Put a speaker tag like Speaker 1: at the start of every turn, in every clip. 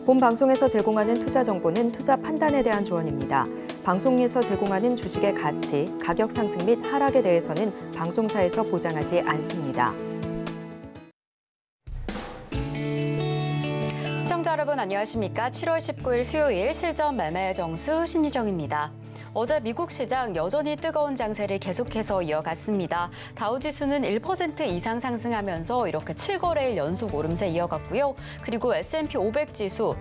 Speaker 1: 본 방송에서 제공하는 투자 정보는 투자 판단에 대한 조언입니다. 방송에서 제공하는 주식의 가치, 가격 상승 및 하락에 대해서는 방송사에서 보장하지 않습니다.
Speaker 2: 시청자 여러분 안녕하십니까? 7월 19일 수요일 실전 매매 정수 신유정입니다. 어제 미국 시장 여전히 뜨거운 장세를 계속해서 이어갔습니다. 다우지수는 1% 이상 상승하면서 이렇게 7거래일 연속 오름세 이어갔고요. 그리고 S&P 500 지수,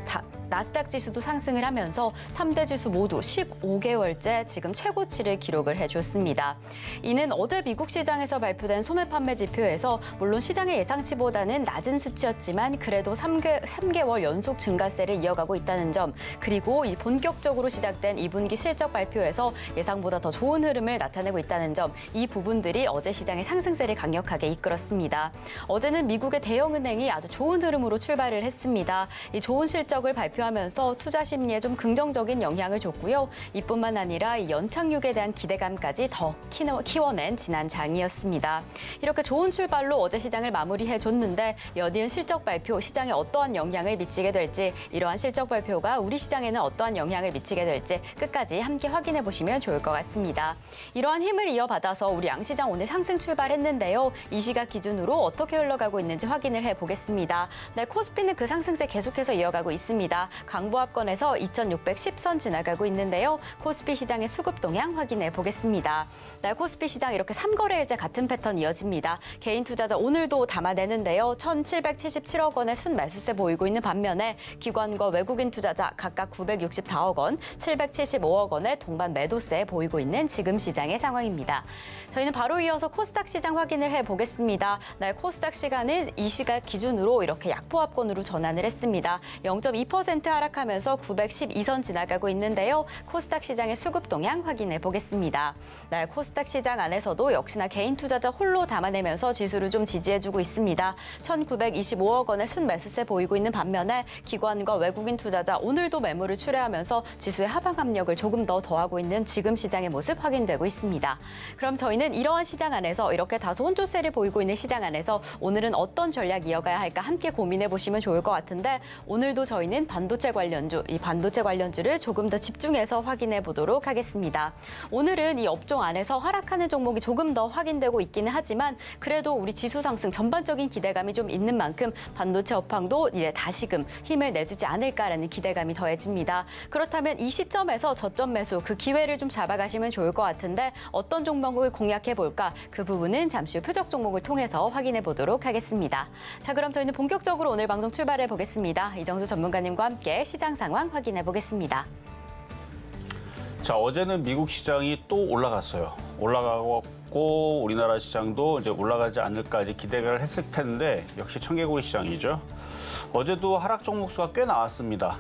Speaker 2: 나스닥 지수도 상승을 하면서 3대 지수 모두 15개월째 지금 최고치를 기록을 해줬습니다. 이는 어제 미국 시장에서 발표된 소매 판매 지표에서 물론 시장의 예상치보다는 낮은 수치였지만 그래도 3개월 연속 증가세를 이어가고 있다는 점, 그리고 본격적으로 시작된 2분기 실적 발표에서 예상보다 더 좋은 흐름을 나타내고 있다는 점, 이 부분들이 어제 시장의 상승세를 강력하게 이끌었습니다. 어제는 미국의 대형은행이 아주 좋은 흐름으로 출발을 했습니다. 이 좋은 실적을 발표하면서 투자 심리에 좀 긍정적인 영향을 줬고요. 이뿐만 아니라 이 연착륙에 대한 기대감까지 더 키워낸 지난 장이었습니다. 이렇게 좋은 출발로 어제 시장을 마무리해줬는데 연이은 실적 발표, 시장에 어떠한 영향을 미치게 될지, 이러한 실적 발표가 우리 시장에는 어떠한 영향을 미치게 될지 끝까지 함께 확인해 보시면 좋을 것 같습니다. 이러한 힘을 이어받아서 우리 양시장 오늘 상승 출발했는데요. 이 시각 기준으로 어떻게 흘러가고 있는지 확인을 해보겠습니다. 네, 코스피는 그 상승세 계속해서 이어가고 있습니다. 강보합권에서 2610선 지나가고 있는데요. 코스피 시장의 수급 동향 확인해 보겠습니다. 네, 코스피 시장 이렇게 3거래일째 같은 패턴 이어집니다. 개인 투자자 오늘도 담아내는데요. 1,777억 원의 순매수세 보이고 있는 반면에 기관과 외국인 투자자 각각 964억 원, 775억 원의 동반 매도세 보이고 있는 지금 시장의 상황입니다. 저희는 바로 이어서 코스닥 시장 확인을 해보겠습니다. 네, 코스닥 시간은 이 시각 기준으로 이렇게 약보합권으로 전환을 했습니다. 0.2% 하락하면서 912선 지나가고 있는데요. 코스닥 시장의 수급 동향 확인해 보겠습니다. 네, 코스닥 시장 안에서도 역시나 개인 투자자 홀로 담아내면서 지수를 좀 지지해주고 있습니다. 1,925억 원의 순매수세 보이고 있는 반면에 기관과 외국인 투자자 오늘도 매물을 출회하면서 지수의 하방 압력을 조금 더 더하고 있는 지금 시장의 모습 확인되고 있습니다. 그럼 저희는 이러한 시장 안에서 이렇게 다소 혼조세를 보이고 있는 시장 안에서 오늘은 어떤 전략 이어가야 할까 함께 고민해 보시면 좋을 것 같은데, 오늘도 저희는 반도체 관련주, 이 반도체 관련주를 조금 더 집중해서 확인해 보도록 하겠습니다. 오늘은 이 업종 안에서 하락하는 종목이 조금 더 확인되고 있기는 하지만 그래도 우리 지수 상승 전반적인 기대감이 좀 있는 만큼 반도체 업황도 이제 다시금 힘을 내주지 않을까라는 기대감이 더해집니다. 그렇다면 이 시점에서 저점 매수, 그 기회를 좀 잡아가시면 좋을 것 같은데 어떤 종목을 공략해 볼까? 그 부분은 잠시 후 표적 종목을 통해서 확인해 보도록 하겠습니다. 자, 그럼 저희는 본격적으로 오늘 방송 출발해 보겠습니다. 이정수 전문가님과 함께 시장 상황 확인해 보겠습니다.
Speaker 3: 자, 어제는 미국 시장이 또 올라갔어요. 올라가고 우리나라 시장도 이제 올라가지 않을까 이제 기대를 했을 텐데 역시 청개구리 시장이죠. 어제도 하락 종목 수가 꽤 나왔습니다.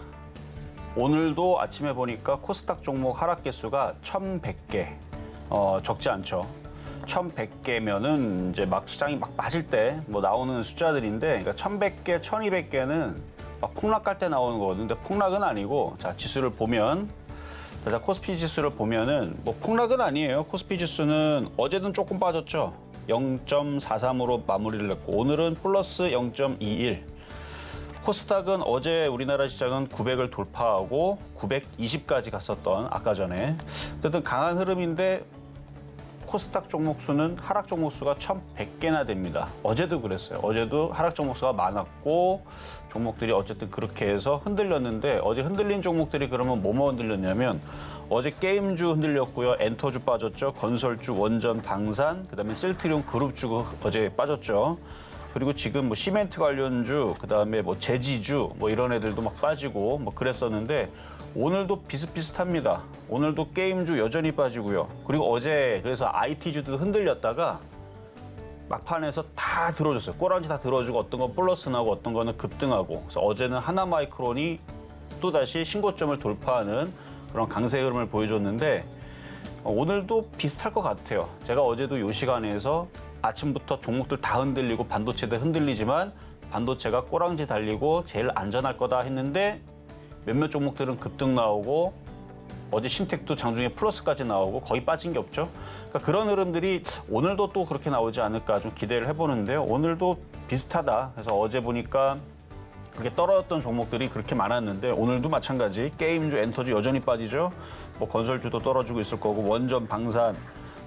Speaker 3: 오늘도 아침에 보니까 코스닥 종목 하락 개수가 1,100개. 적지 않죠. 1,100개면은 이제 막 시장이 막 빠질 때 뭐 나오는 숫자들인데, 그러니까 1,100개, 1,200개는 막 폭락할 때 나오는 거거든요. 근데 폭락은 아니고, 자, 지수를 보면, 자, 코스피 지수를 보면은 뭐 폭락은 아니에요. 코스피 지수는 어제는 조금 빠졌죠. 0.43으로 마무리를 했고, 오늘은 플러스 0.21. 코스닥은 어제 우리나라 시장은 900을 돌파하고 920까지 갔었던, 아까 전에. 어쨌든 강한 흐름인데 코스닥 종목 수는 하락 종목 수가 1,100개나 됩니다. 어제도 그랬어요. 어제도 하락 종목 수가 많았고 종목들이 어쨌든 그렇게 해서 흔들렸는데, 어제 흔들린 종목들이 그러면 뭐뭐 흔들렸냐면 어제 게임주 흔들렸고요. 엔터주 빠졌죠. 건설주, 원전, 방산, 그다음에 실트리온 그룹주 어제 빠졌죠. 그리고 지금 뭐 시멘트 관련주, 그다음에 뭐 제지주, 뭐 이런 애들도 막 빠지고 뭐 그랬었는데 오늘도 비슷비슷합니다. 오늘도 게임주 여전히 빠지고요. 그리고 어제 그래서 IT주도 흔들렸다가 막판에서 다 들어줬어요. 꼬랑지 다 들어주고 어떤 건 플러스 나고 어떤 거는 급등하고. 그래서 어제는 하나마이크론이 또다시 신고점을 돌파하는 그런 강세 흐름을 보여줬는데 오늘도 비슷할 것 같아요. 제가 어제도 이 시간에서 아침부터 종목들 다 흔들리고 반도체도 흔들리지만 반도체가 꼬랑지 달리고 제일 안전할 거다 했는데 몇몇 종목들은 급등 나오고 어제 신텍도 장중에 플러스까지 나오고 거의 빠진 게 없죠. 그러니까 그런 흐름들이 오늘도 또 그렇게 나오지 않을까 좀 기대를 해보는데요. 오늘도 비슷하다. 그래서 어제 보니까 그렇게 떨어졌던 종목들이 그렇게 많았는데 오늘도 마찬가지 게임주, 엔터주 여전히 빠지죠. 뭐 건설주도 떨어지고 있을 거고 원전, 방산,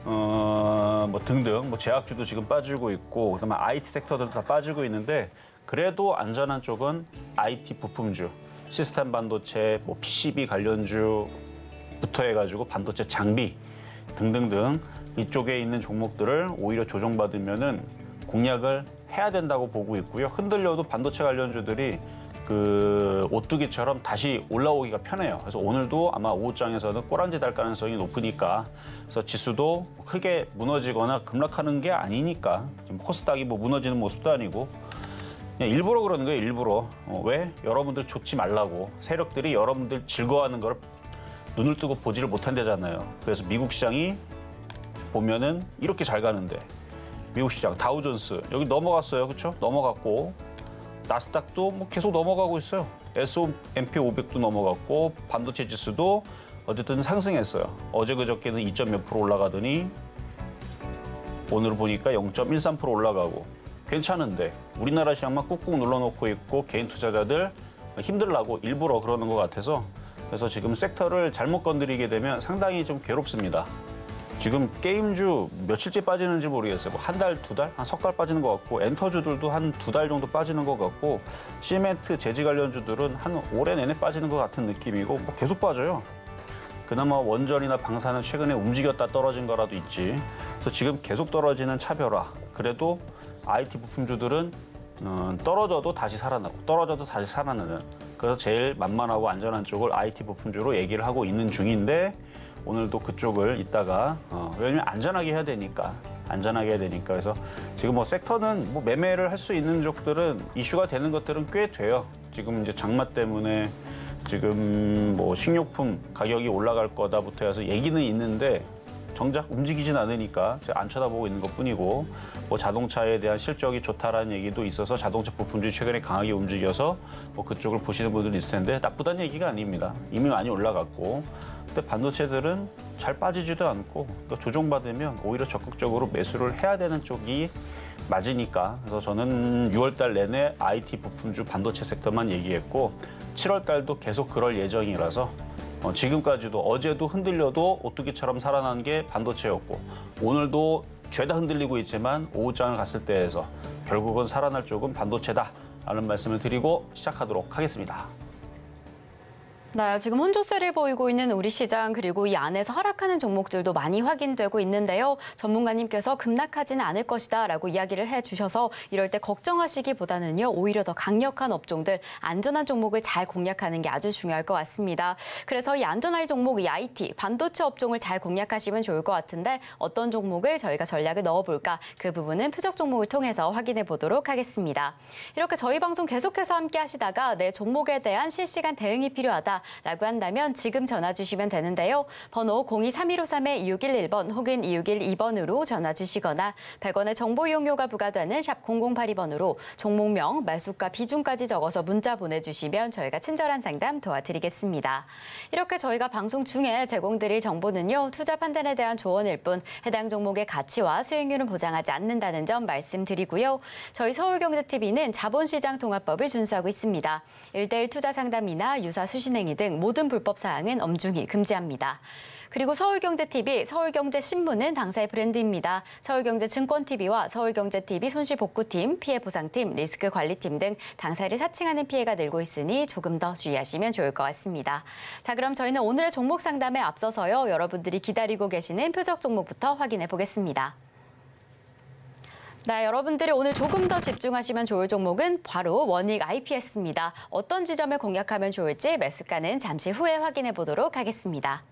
Speaker 3: 뭐 등등 뭐 제약주도 지금 빠지고 있고 그다음에 IT 섹터들도 다 빠지고 있는데 그래도 안전한 쪽은 IT 부품주, 시스템 반도체, 뭐 PCB 관련주부터 해가지고 반도체 장비 등등등 이쪽에 있는 종목들을 오히려 조정받으면은 공략을 해야 된다고 보고 있고요. 흔들려도 반도체 관련주들이 그 오뚜기처럼 다시 올라오기가 편해요. 그래서 오늘도 아마 오후장에서는 꼬랑지 달 가능성이 높으니까 그래서 지수도 크게 무너지거나 급락하는 게 아니니까 지금 코스닥이 뭐 무너지는 모습도 아니고 그냥 일부러 그러는 거예요. 일부러. 왜? 여러분들 좋지 말라고. 세력들이 여러분들 즐거워하는 걸 눈을 뜨고 보지를 못한대잖아요. 그래서 미국 시장이 보면은 이렇게 잘 가는데 미국 시장 다우존스 여기 넘어갔어요. 그렇죠? 넘어갔고 나스닥도 뭐 계속 넘어가고 있어요. S&P 500도 넘어갔고 반도체 지수도 어쨌든 상승했어요. 어제 그저께는 2점 몇 프로 올라가더니 오늘 보니까 0.13% 올라가고 괜찮은데 우리나라 시장만 꾹꾹 눌러놓고 있고 개인 투자자들 힘들라고 일부러 그러는 것 같아서 그래서 지금 섹터를 잘못 건드리게 되면 상당히 좀 괴롭습니다. 지금 게임주 며칠째 빠지는지 모르겠어요. 뭐 한 달, 두 달? 한 석 달 빠지는 것 같고 엔터주들도 한 두 달 정도 빠지는 것 같고 시멘트, 재지 관련주들은 한 올해 내내 빠지는 것 같은 느낌이고 뭐 계속 빠져요. 그나마 원전이나 방사는 최근에 움직였다 떨어진 거라도 있지. 그래서 지금 계속 떨어지는 차별화. 그래도 IT 부품주들은 떨어져도 다시 살아나고 떨어져도 다시 살아나는 그래서 제일 만만하고 안전한 쪽을 IT 부품주로 얘기를 하고 있는 중인데 오늘도 그쪽을 이따가 왜냐면 안전하게 해야 되니까 그래서 지금 뭐 섹터는 뭐 매매를 할 수 있는 쪽들은 이슈가 되는 것들은 꽤 돼요. 지금 이제 장마 때문에 지금 뭐 식료품 가격이 올라갈 거다부터 해서 얘기는 있는데 정작 움직이진 않으니까 제가 안 쳐다보고 있는 것뿐이고 뭐 자동차에 대한 실적이 좋다라는 얘기도 있어서 자동차 부품주이 최근에 강하게 움직여서 뭐 그쪽을 보시는 분들이 있을 텐데 나쁘다는 얘기가 아닙니다. 이미 많이 올라갔고 근데 반도체들은 잘 빠지지도 않고 그러니까 조정받으면 오히려 적극적으로 매수를 해야 되는 쪽이 맞으니까 그래서 저는 6월 달 내내 IT 부품주 반도체 섹터만 얘기했고 7월 달도 계속 그럴 예정이라서 지금까지도 어제도 흔들려도 오뚜기처럼 살아난 게 반도체였고 오늘도 죄다 흔들리고 있지만 오후장을 갔을 때에서 결국은 살아날 쪽은 반도체다라는 말씀을 드리고 시작하도록 하겠습니다.
Speaker 2: 네, 지금 혼조세를 보이고 있는 우리 시장 그리고 이 안에서 하락하는 종목들도 많이 확인되고 있는데요. 전문가님께서 급락하지는 않을 것이다라고 이야기를 해주셔서 이럴 때 걱정하시기보다는요. 오히려 더 강력한 업종들, 안전한 종목을 잘 공략하는 게 아주 중요할 것 같습니다. 그래서 이 안전할 종목, 이 IT, 반도체 업종을 잘 공략하시면 좋을 것 같은데 어떤 종목을 저희가 전략을 넣어볼까? 그 부분은 표적 종목을 통해서 확인해 보도록 하겠습니다. 이렇게 저희 방송 계속해서 함께 하시다가 내 종목에 대한 실시간 대응이 필요하다. 라고 한다면 지금 전화 주시면 되는데요. 번호 023153-2611번 혹은 2612번으로 전화 주시거나 100원의 정보 이용료가 부과되는 샵 0082번으로 종목명, 매수가, 비중까지 적어서 문자 보내주시면 저희가 친절한 상담 도와드리겠습니다. 이렇게 저희가 방송 중에 제공드릴 정보는요. 투자 판단에 대한 조언일 뿐 해당 종목의 가치와 수익률은 보장하지 않는다는 점 말씀드리고요. 저희 서울경제TV는 자본시장 통합법을 준수하고 있습니다. 1:1 투자 상담이나 유사 수신행위 등 모든 불법 사항은 엄중히 금지합니다. 그리고 서울경제TV, 서울경제신문은 당사의 브랜드입니다. 서울경제증권TV와 서울경제TV 손실복구팀, 피해보상팀, 리스크관리팀 등 당사를 사칭하는 피해가 늘고 있으니 조금 더 주의하시면 좋을 것 같습니다. 자, 그럼 저희는 오늘의 종목 상담에 앞서서요. 여러분들이 기다리고 계시는 표적 종목부터 확인해 보겠습니다. 네, 여러분들이 오늘 조금 더 집중하시면 좋을 종목은 바로 원익 IPS입니다. 어떤 지점을 공략하면 좋을지 매수가는 잠시 후에 확인해 보도록 하겠습니다.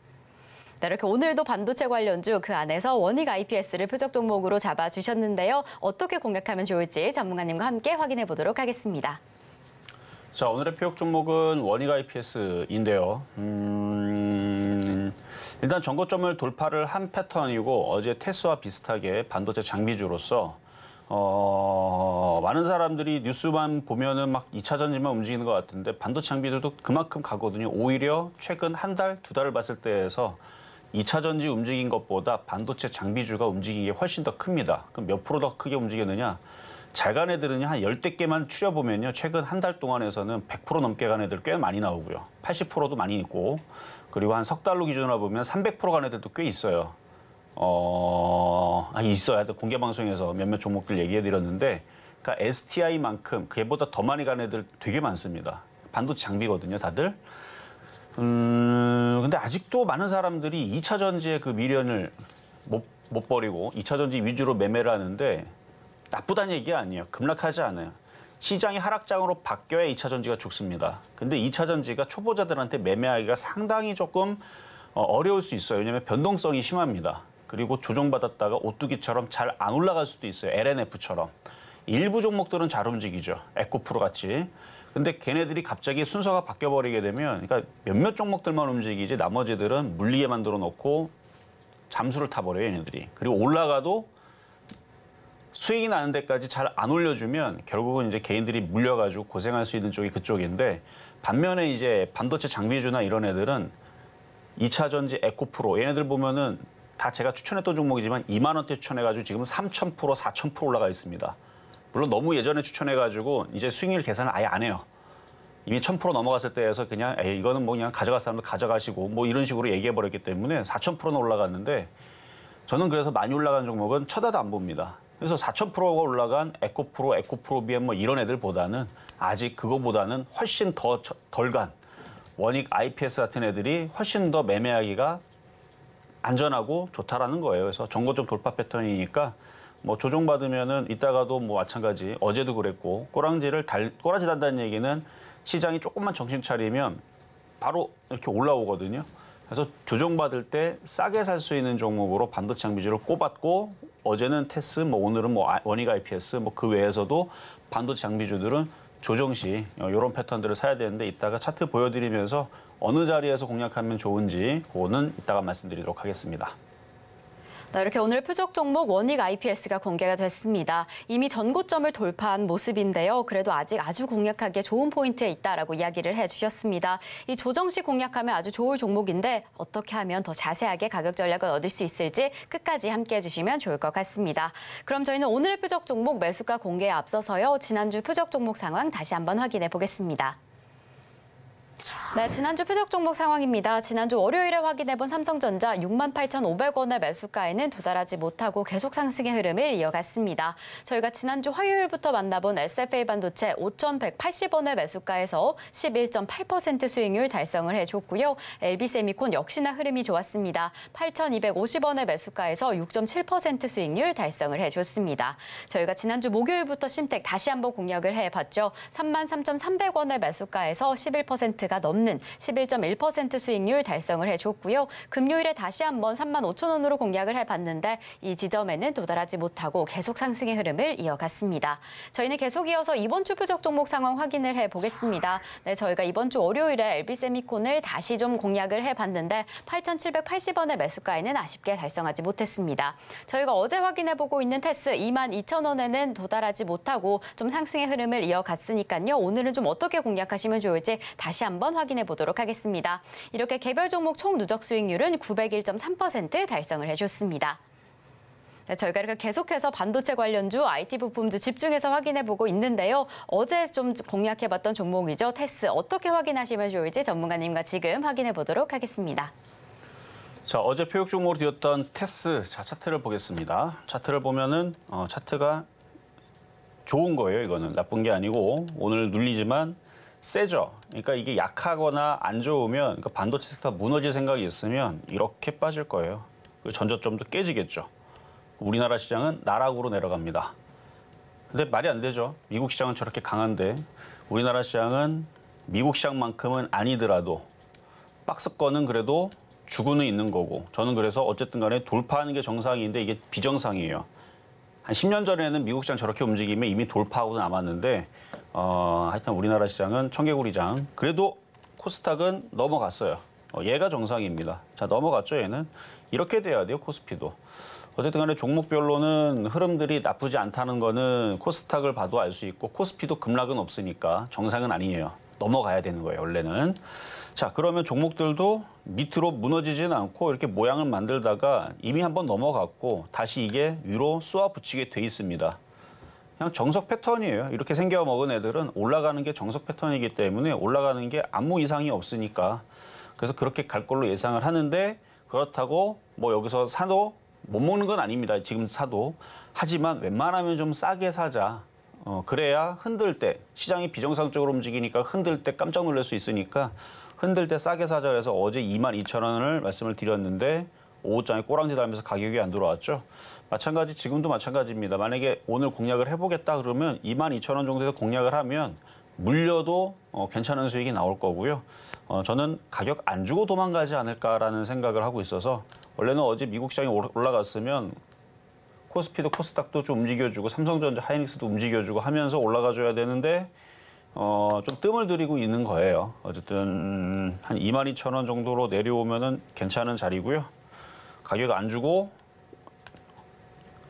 Speaker 2: 네, 이렇게 오늘도 반도체 관련주 그 안에서 원익 IPS를 표적 종목으로 잡아주셨는데요. 어떻게 공략하면 좋을지 전문가님과 함께 확인해 보도록 하겠습니다.
Speaker 3: 자, 오늘의 표적 종목은 원익 IPS인데요. 일단 전고점을 돌파를 한 패턴이고 어제 테스와 비슷하게 반도체 장비주로서 많은 사람들이 뉴스만 보면은 막 2차 전지만 움직이는 것 같은데 반도체 장비들도 그만큼 가거든요. 오히려 최근 한 달, 두 달을 봤을 때에서 2차 전지 움직인 것보다 반도체 장비주가 움직인 게 훨씬 더 큽니다. 그럼 몇 프로 더 크게 움직였느냐? 잘 간 애들은요, 한 10대 개만 추려보면요, 최근 한 달 동안에서는 100% 넘게 간 애들 꽤 많이 나오고요. 80%도 많이 있고, 그리고 한 석 달로 기준으로 보면 300% 간 애들도 꽤 있어요. 있어요. 공개 방송에서 몇몇 종목들 얘기해 드렸는데, 그러니까 STI만큼 그보다 더 많이 간 애들 되게 많습니다. 반도체 장비거든요, 다들. 근데 아직도 많은 사람들이 2차 전지의 그 미련을 못 버리고 2차 전지 위주로 매매를 하는데 나쁘다는 얘기가 아니에요. 급락하지 않아요. 시장이 하락장으로 바뀌어야 2차 전지가 죽습니다. 근데 2차 전지가 초보자들한테 매매하기가 상당히 조금 어려울 수 있어요. 왜냐하면 변동성이 심합니다. 그리고 조정받았다가 오뚜기처럼 잘 안 올라갈 수도 있어요. LNF처럼. 일부 종목들은 잘 움직이죠. 에코프로 같이. 근데 걔네들이 갑자기 순서가 바뀌어버리게 되면 그러니까 몇몇 종목들만 움직이지 나머지들은 물리게 만들어 놓고 잠수를 타버려요, 얘네들이. 그리고 올라가도 수익이 나는 데까지 잘 안 올려주면 결국은 이제 개인들이 물려가지고 고생할 수 있는 쪽이 그쪽인데 반면에 이제 반도체 장비주나 이런 애들은 2차 전지 에코프로 얘네들 보면은 다 제가 추천했던 종목이지만 2만 원대 추천해가지고 지금 3,000%, 4,000% 올라가 있습니다. 물론 너무 예전에 추천해가지고 이제 수익률 계산을 아예 안 해요. 이미 1,000% 넘어갔을 때에서 그냥 이거는 뭐 그냥 가져갈 사람도 가져가시고 뭐 이런 식으로 얘기해버렸기 때문에 4,000%는 올라갔는데 저는 그래서 많이 올라간 종목은 쳐다도 안 봅니다. 그래서 4,000%가 올라간 에코프로, 에코프로비엠 뭐 이런 애들보다는 아직 그거보다는 훨씬 더 덜 간 원익 IPS 같은 애들이 훨씬 더 매매하기가 안전하고 좋다라는 거예요. 그래서 정고점 돌파 패턴이니까 뭐 조정받으면은 이따가도 뭐 마찬가지 어제도 그랬고 꼬라지 단다는 얘기는 시장이 조금만 정신 차리면 바로 이렇게 올라오거든요. 그래서 조정받을 때 싸게 살 수 있는 종목으로 반도체 장비주를 꼽았고 어제는 테스, 뭐 오늘은 뭐 원익 IPS, 뭐 그 외에서도 반도체 장비주들은 조정 시 이런 패턴들을 사야 되는데 이따가 차트 보여드리면서 어느 자리에서 공략하면 좋은지 그거는 이따가 말씀드리도록 하겠습니다.
Speaker 2: 네, 이렇게 오늘 표적 종목 원익 IPS가 공개가 됐습니다. 이미 전고점을 돌파한 모습인데요. 그래도 아직 아주 공략하기에 좋은 포인트에 있다라고 이야기를 해주셨습니다. 이 조정 시 공략하면 아주 좋을 종목인데 어떻게 하면 더 자세하게 가격 전략을 얻을 수 있을지 끝까지 함께해 주시면 좋을 것 같습니다. 그럼 저희는 오늘 표적 종목 매수가 공개에 앞서서요. 지난주 표적 종목 상황 다시 한번 확인해 보겠습니다. 네, 지난주 표적 종목 상황입니다. 지난주 월요일에 확인해본 삼성전자 68,500원의 매수가에는 도달하지 못하고 계속 상승의 흐름을 이어갔습니다. 저희가 지난주 화요일부터 만나본 SFA 반도체 5,180원의 매수가에서 11.8% 수익률 달성을 해줬고요. LB세미콘 역시나 흐름이 좋았습니다. 8,250원의 매수가에서 6.7% 수익률 달성을 해줬습니다. 저희가 지난주 목요일부터 심택 다시 한번 공략을 해봤죠. 33,300원의 매수가에서 11%가 넘는 11.1% 수익률 달성을 해줬고요. 금요일에 다시 한번 35,000원으로 공략을 해봤는데 이 지점에는 도달하지 못하고 계속 상승의 흐름을 이어갔습니다. 저희는 계속 이어서 이번 주 표적 종목 상황 확인을 해보겠습니다. 네, 저희가 이번 주 월요일에 LB세미콘을 다시 좀 공략을 해봤는데 8,780원의 매수가에는 아쉽게 달성하지 못했습니다. 저희가 어제 확인해보고 있는 테스 22,000원에는 도달하지 못하고 좀 상승의 흐름을 이어갔으니까요. 오늘은 좀 어떻게 공략하시면 좋을지 다시 한번 확인해 보도록 하겠습니다. 이렇게 개별 종목 총 누적 수익률은 901.3% 달성을 해줬습니다. 네, 저희가 이렇게 계속해서 반도체 관련주, IT 부품주 집중해서 확인해보고 있는데요. 어제 좀 공략해봤던 종목이죠. 테스 어떻게 확인하시면 좋을지 전문가님과 지금 확인해보도록 하겠습니다.
Speaker 3: 자, 어제 표적 종목으로 되었던 테스, 자, 차트를 보겠습니다. 차트를 보면은 차트가 좋은 거예요. 이거는 나쁜 게 아니고 오늘 눌리지만 세죠. 그러니까 이게 약하거나 안 좋으면 그러니까 반도체 섹터 무너질 생각이 있으면 이렇게 빠질 거예요. 전저점도 깨지겠죠. 우리나라 시장은 나락으로 내려갑니다. 근데 말이 안 되죠. 미국 시장은 저렇게 강한데 우리나라 시장은 미국 시장만큼은 아니더라도 박스권은 그래도 주고는 있는 거고 저는 그래서 어쨌든 간에 돌파하는 게 정상인데 이게 비정상이에요. 한 10년 전에는 미국 시장 저렇게 움직이면 이미 돌파하고 남았는데 하여튼 우리나라 시장은 청개구리장. 그래도 코스닥은 넘어갔어요. 얘가 정상입니다. 자, 넘어갔죠, 얘는. 이렇게 돼야 돼요, 코스피도. 어쨌든 간에 종목별로는 흐름들이 나쁘지 않다는 거는 코스닥을 봐도 알 수 있고 코스피도 급락은 없으니까 정상은 아니에요. 넘어가야 되는 거예요, 원래는. 자, 그러면 종목들도 밑으로 무너지지는 않고 이렇게 모양을 만들다가 이미 한번 넘어갔고 다시 이게 위로 쏘아 붙이게 돼 있습니다. 그냥 정석 패턴이에요. 이렇게 생겨 먹은 애들은 올라가는 게 정석 패턴이기 때문에 올라가는 게 아무 이상이 없으니까 그래서 그렇게 갈 걸로 예상을 하는데 그렇다고 뭐 여기서 사도 못 먹는 건 아닙니다. 지금 사도. 하지만 웬만하면 좀 싸게 사자. 그래야 흔들 때 시장이 비정상적으로 움직이니까 흔들 때 깜짝 놀랄 수 있으니까 흔들 때 싸게 사자 그래서 어제 22,000원을 말씀을 드렸는데 오후장에 꼬랑지 달면서 가격이 안 들어왔죠. 마찬가지 지금도 마찬가지입니다. 만약에 오늘 공략을 해보겠다 그러면 22,000원 정도에서 공략을 하면 물려도 괜찮은 수익이 나올 거고요. 저는 가격 안 주고 도망가지 않을까라는 생각을 하고 있어서 원래는 어제 미국 시장이 올라갔으면 코스피도 코스닥도 좀 움직여주고 삼성전자 하이닉스도 움직여주고 하면서 올라가줘야 되는데 좀 뜸을 들이고 있는 거예요. 어쨌든 한 22,000원 정도로 내려오면은 괜찮은 자리고요. 가격 안 주고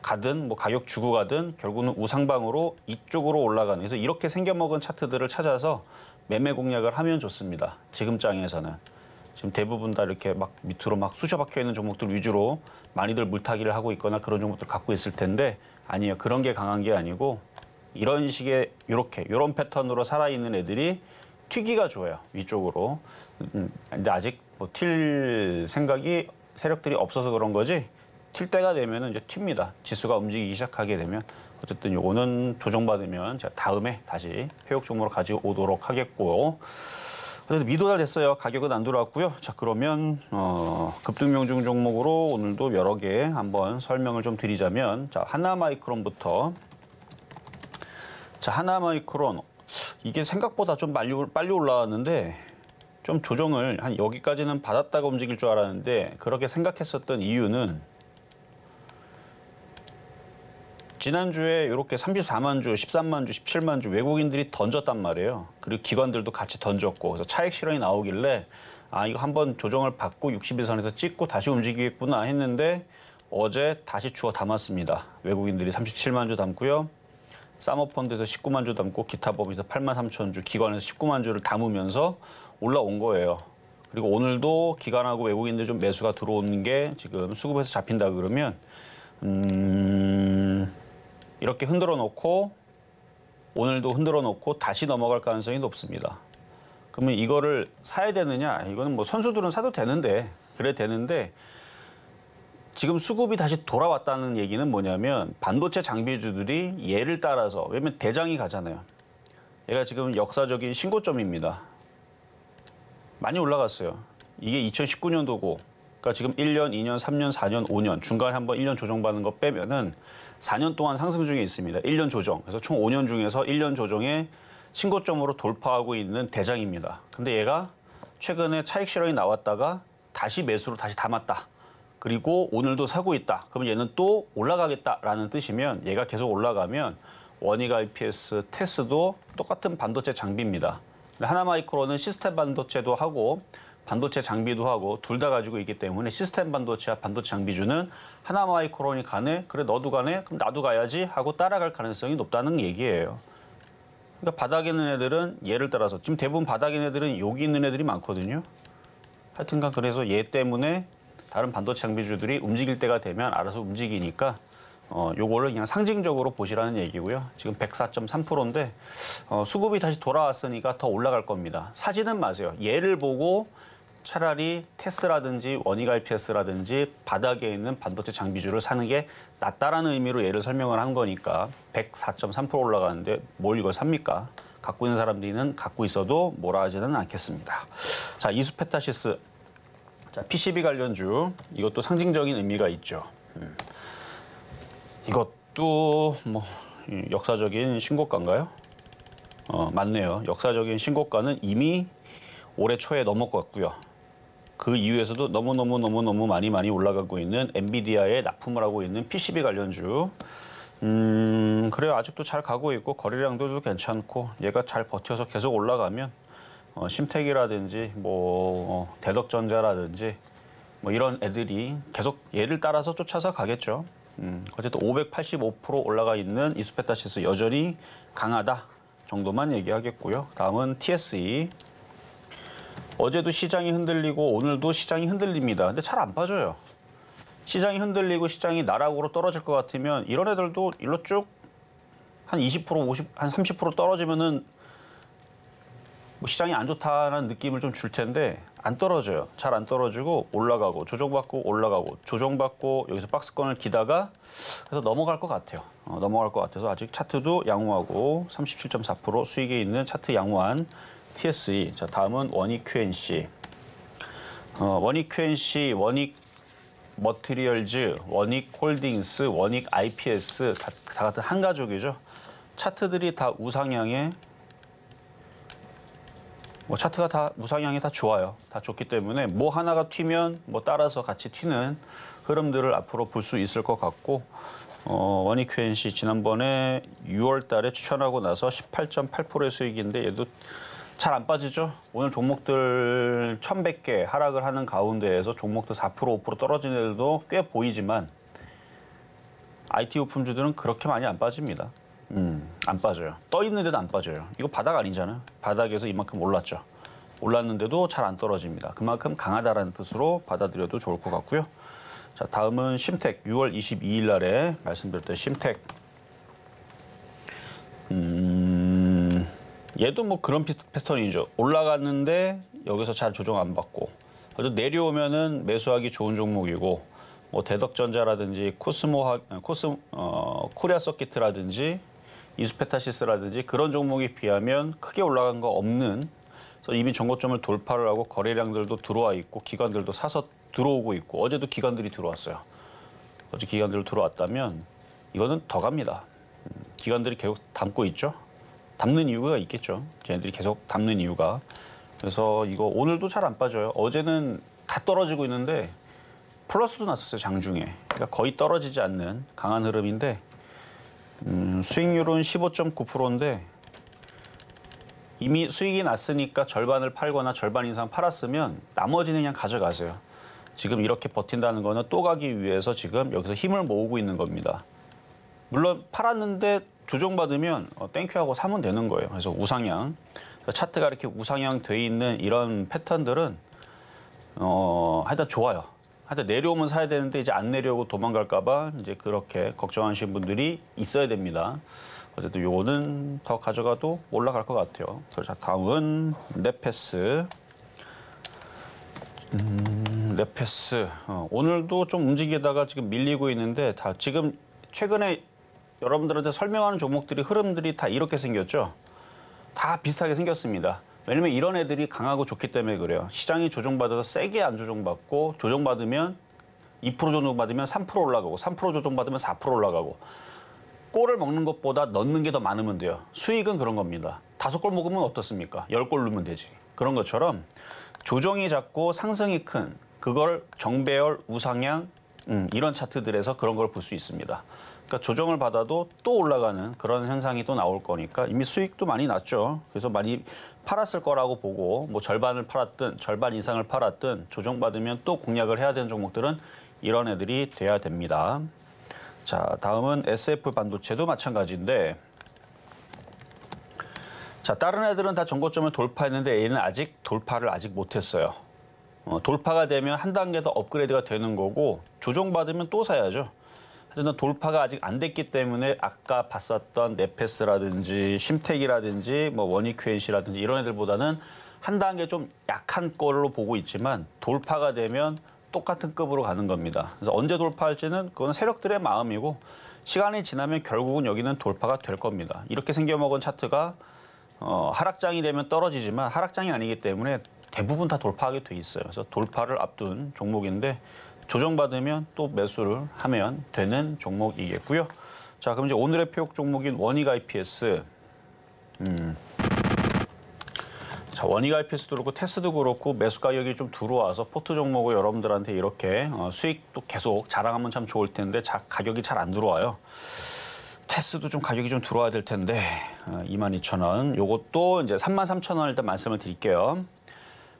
Speaker 3: 가든 뭐 가격 주고 가든 결국은 우상방으로 이쪽으로 올라가는 그래서 이렇게 생겨먹은 차트들을 찾아서 매매 공략을 하면 좋습니다. 지금 장에서는 지금 대부분 다 이렇게 막 밑으로 막 쑤셔박혀 있는 종목들 위주로 많이들 물타기를 하고 있거나 그런 종목들 갖고 있을 텐데 아니에요. 그런 게 강한 게 아니고 이런 식의 이런 패턴으로 살아있는 애들이 튀기가 좋아요. 위쪽으로. 근데 아직 뭐 튈 생각이 세력들이 없어서 그런 거지 튈 때가 되면 이제 튑니다. 지수가 움직이기 시작하게 되면 어쨌든 요거는 조정받으면 제가 다음에 다시 회복 종목으로 가지고 오도록 하겠고 그래도 미도달 됐어요. 가격은 안 들어왔고요. 자 그러면 급등명중 종목으로 오늘도 여러 개 한번 설명을 좀 드리자면 자 하나마이크론부터 자 하나마이크론 이게 생각보다 좀 빨리 올라왔는데 좀 조정을 한 여기까지는 받았다가 움직일 줄 알았는데 그렇게 생각했었던 이유는 지난주에 이렇게 34만 주, 13만 주, 17만 주 외국인들이 던졌단 말이에요. 그리고 기관들도 같이 던졌고 그래서 차익 실현이 나오길래 아 이거 한번 조정을 받고 60일선에서 찍고 다시 움직이겠구나 했는데 어제 다시 주워 담았습니다. 외국인들이 37만 주 담고요. 사모펀드에서 19만 주 담고 기타 법인에서 8만 3천 주, 기관에서 19만 주를 담으면서 올라온 거예요. 그리고 오늘도 기관하고 외국인들 좀 매수가 들어오는 게 지금 수급에서 잡힌다 그러면 이렇게 흔들어 놓고 오늘도 흔들어 놓고 다시 넘어갈 가능성이 높습니다. 그러면 이거를 사야 되느냐? 이거는 뭐 선수들은 사도 되는데 그래 되는데 지금 수급이 다시 돌아왔다는 얘기는 뭐냐면 반도체 장비주들이 얘를 따라서 왜냐면 대장이 가잖아요. 얘가 지금 역사적인 신고점입니다. 많이 올라갔어요. 이게 2019년도고 그러니까 지금 1년, 2년, 3년, 4년, 5년 중간에 한번 1년 조정받는 거 빼면은 4년 동안 상승 중에 있습니다. 1년 조정. 그래서 총 5년 중에서 1년 조정에 신고점으로 돌파하고 있는 대장입니다. 근데 얘가 최근에 차익 실현이 나왔다가 다시 매수로 다시 담았다. 그리고 오늘도 사고 있다. 그럼 얘는 또 올라가겠다라는 뜻이면 얘가 계속 올라가면 원익 IPS, 테스도 똑같은 반도체 장비입니다. 하나마이크론은 시스템 반도체도 하고 반도체 장비도 하고 둘 다 가지고 있기 때문에 시스템 반도체와 반도체 장비주는 하나마이크론이 가네? 그래 너도 가네? 그럼 나도 가야지 하고 따라갈 가능성이 높다는 얘기예요. 그러니까 바닥에 있는 애들은 얘를 따라서 지금 대부분 바닥에 있는 애들은 여기 있는 애들이 많거든요. 하여튼간 그래서 얘 때문에 다른 반도체 장비주들이 움직일 때가 되면 알아서 움직이니까 요거를 그냥 상징적으로 보시라는 얘기고요. 지금 104.3%인데 수급이 다시 돌아왔으니까 더 올라갈 겁니다. 사지는 마세요. 얘를 보고 차라리 테스라든지 원익 IPS라든지 바닥에 있는 반도체 장비주를 사는 게 낫다라는 의미로 얘를 설명을 한 거니까 104.3% 올라가는데 뭘 이걸 삽니까? 갖고 있는 사람들은 갖고 있어도 뭐라 하지는 않겠습니다. 자, 이수페타시스. 자, PCB 관련주. 이것도 상징적인 의미가 있죠. 이것도 뭐 역사적인 신고가인가요? 맞네요. 역사적인 신고가는 이미 올해 초에 넘어갔고요. 그 이후에서도 너무 많이 올라가고 있는 엔비디아에 납품을 하고 있는 PCB 관련주. 그래요. 아직도 잘 가고 있고 거래량도 괜찮고 얘가 잘 버텨서 계속 올라가면 심택이라든지 뭐 대덕전자라든지 뭐 이런 애들이 계속 얘를 따라서 쫓아서 가겠죠. 어쨌든 585% 올라가 있는 이수페타시스 여전히 강하다 정도만 얘기하겠고요. 다음은 TSE. 어제도 시장이 흔들리고 오늘도 시장이 흔들립니다. 근데 잘 안 빠져요. 시장이 흔들리고 시장이 나락으로 떨어질 것 같으면 이런 애들도 일로 쭉 한 20%, 50, 한 30% 떨어지면은 뭐 시장이 안 좋다는 느낌을 좀 줄 텐데 안 떨어져요. 잘 안 떨어지고 올라가고 조정받고 올라가고 조정받고 여기서 박스권을 기다가 그래서 넘어갈 것 같아요. 넘어갈 것 같아서 아직 차트도 양호하고 37.4% 수익에 있는 차트 양호한 TSE. 자, 다음은 원익 QNC. 원익 QNC, 원익 머티리얼즈, 원익 홀딩스, 원익 IPS 다 같은 한 가족이죠. 차트들이 다 우상향에 차트가 다 우상향이 다 좋아요. 다 좋기 때문에 뭐 하나가 튀면 뭐 따라서 같이 튀는 흐름들을 앞으로 볼 수 있을 것 같고 원익 QNC 지난번에 6월 달에 추천하고 나서 18.8%의 수익인데 얘도 잘 안 빠지죠. 오늘 종목들 1,100개 하락을 하는 가운데에서 종목들 4%, 5% 떨어지는 애들도 꽤 보이지만 IT 오품주들은 그렇게 많이 안 빠집니다. 안 빠져요. 떠 있는데도 안 빠져요. 이거 바닥 아니잖아요. 바닥에서 이만큼 올랐죠. 올랐는데도 잘 안 떨어집니다. 그만큼 강하다라는 뜻으로 받아들여도 좋을 것 같고요. 자, 다음은 심텍. 6월 22일 날에 말씀드렸던 심텍. 얘도 뭐 그런 패턴이죠. 올라갔는데 여기서 잘 조정 안 받고 그래도 내려오면은 매수하기 좋은 종목이고 뭐 대덕전자라든지 코리아 서킷이라든지 이수페타시스라든지 그런 종목에 비하면 크게 올라간 거 없는 그래서 이미 전고점을 돌파를 하고 거래량들도 들어와 있고 기관들도 사서 들어오고 있고 어제도 기관들이 들어왔어요. 어제 기관들 들어왔다면 이거는 더 갑니다. 기관들이 계속 담고 있죠. 담는 이유가 있겠죠. 쟤네들이 계속 담는 이유가. 그래서 이거 오늘도 잘 안 빠져요. 어제는 다 떨어지고 있는데 플러스도 났었어요. 장중에. 그러니까 거의 떨어지지 않는 강한 흐름인데 수익률은 15.9%인데 이미 수익이 났으니까 절반을 팔거나 절반 이상 팔았으면 나머지는 그냥 가져가세요. 지금 이렇게 버틴다는 거는 또 가기 위해서 지금 여기서 힘을 모으고 있는 겁니다. 물론 팔았는데 조정받으면 땡큐하고 사면 되는 거예요. 그래서 우상향. 차트가 이렇게 우상향 돼 있는 이런 패턴들은 하여튼 좋아요. 하여튼 내려오면 사야 되는데 이제 안 내려오고 도망갈까 봐 이제 그렇게 걱정하시는 분들이 있어야 됩니다. 어쨌든 요거는 더 가져가도 올라갈 것 같아요. 그래서 다음은 넷패스. 넷패스. 오늘도 좀 움직이다가 지금 밀리고 있는데 다 지금 최근에 여러분들한테 설명하는 종목들이 흐름들이 다 이렇게 생겼죠. 다 비슷하게 생겼습니다. 왜냐면 이런 애들이 강하고 좋기 때문에 그래요. 시장이 조정받아서 세게 안 조정받고 조정받으면 2% 조정받으면 3% 올라가고 3% 조정받으면 4% 올라가고 골을 먹는 것보다 넣는 게 더 많으면 돼요. 수익은 그런 겁니다. 5골 먹으면 어떻습니까? 10골 넣으면 되지. 그런 것처럼 조정이 작고 상승이 큰 그걸 정배열 우상향 이런 차트들에서 그런 걸 볼 수 있습니다. 그러니까 조정을 받아도 또 올라가는 그런 현상이 또 나올 거니까 이미 수익도 많이 났죠. 그래서 많이 팔았을 거라고 보고 뭐 절반을 팔았든 절반 이상을 팔았든 조정받으면 또 공략을 해야 되는 종목들은 이런 애들이 돼야 됩니다. 자, 다음은 SF 반도체도 마찬가지인데 자, 다른 애들은 다 전고점을 돌파했는데 얘는 아직 돌파를 아직 못했어요. 돌파가 되면 한 단계 더 업그레이드가 되는 거고 조정받으면 또 사야죠. 하여튼 돌파가 아직 안 됐기 때문에 아까 봤었던 넷패스라든지 심텍이라든지 뭐 원익 QNC라든지 이런 애들보다는 한 단계 좀 약한 걸로 보고 있지만 돌파가 되면 똑같은 급으로 가는 겁니다. 그래서 언제 돌파할지는 그건 세력들의 마음이고 시간이 지나면 결국은 여기는 돌파가 될 겁니다. 이렇게 생겨먹은 차트가 하락장이 되면 떨어지지만 하락장이 아니기 때문에 대부분 다 돌파하게 돼 있어요. 그래서 돌파를 앞둔 종목인데 조정받으면 또 매수를 하면 되는 종목이겠고요. 자, 그럼 이제 오늘의 표역 종목인 원익 IPS. 자, 원익 IPS도 그렇고 테스도 그렇고 매수 가격이 좀 들어와서 포트 종목을 여러분들한테 이렇게 수익도 계속 자랑하면 참 좋을 텐데 가격이 잘 안 들어와요. 테스도 좀 가격이 좀 들어와야 될 텐데 22,000원. 요것도 이제 33,000원 일단 말씀을 드릴게요.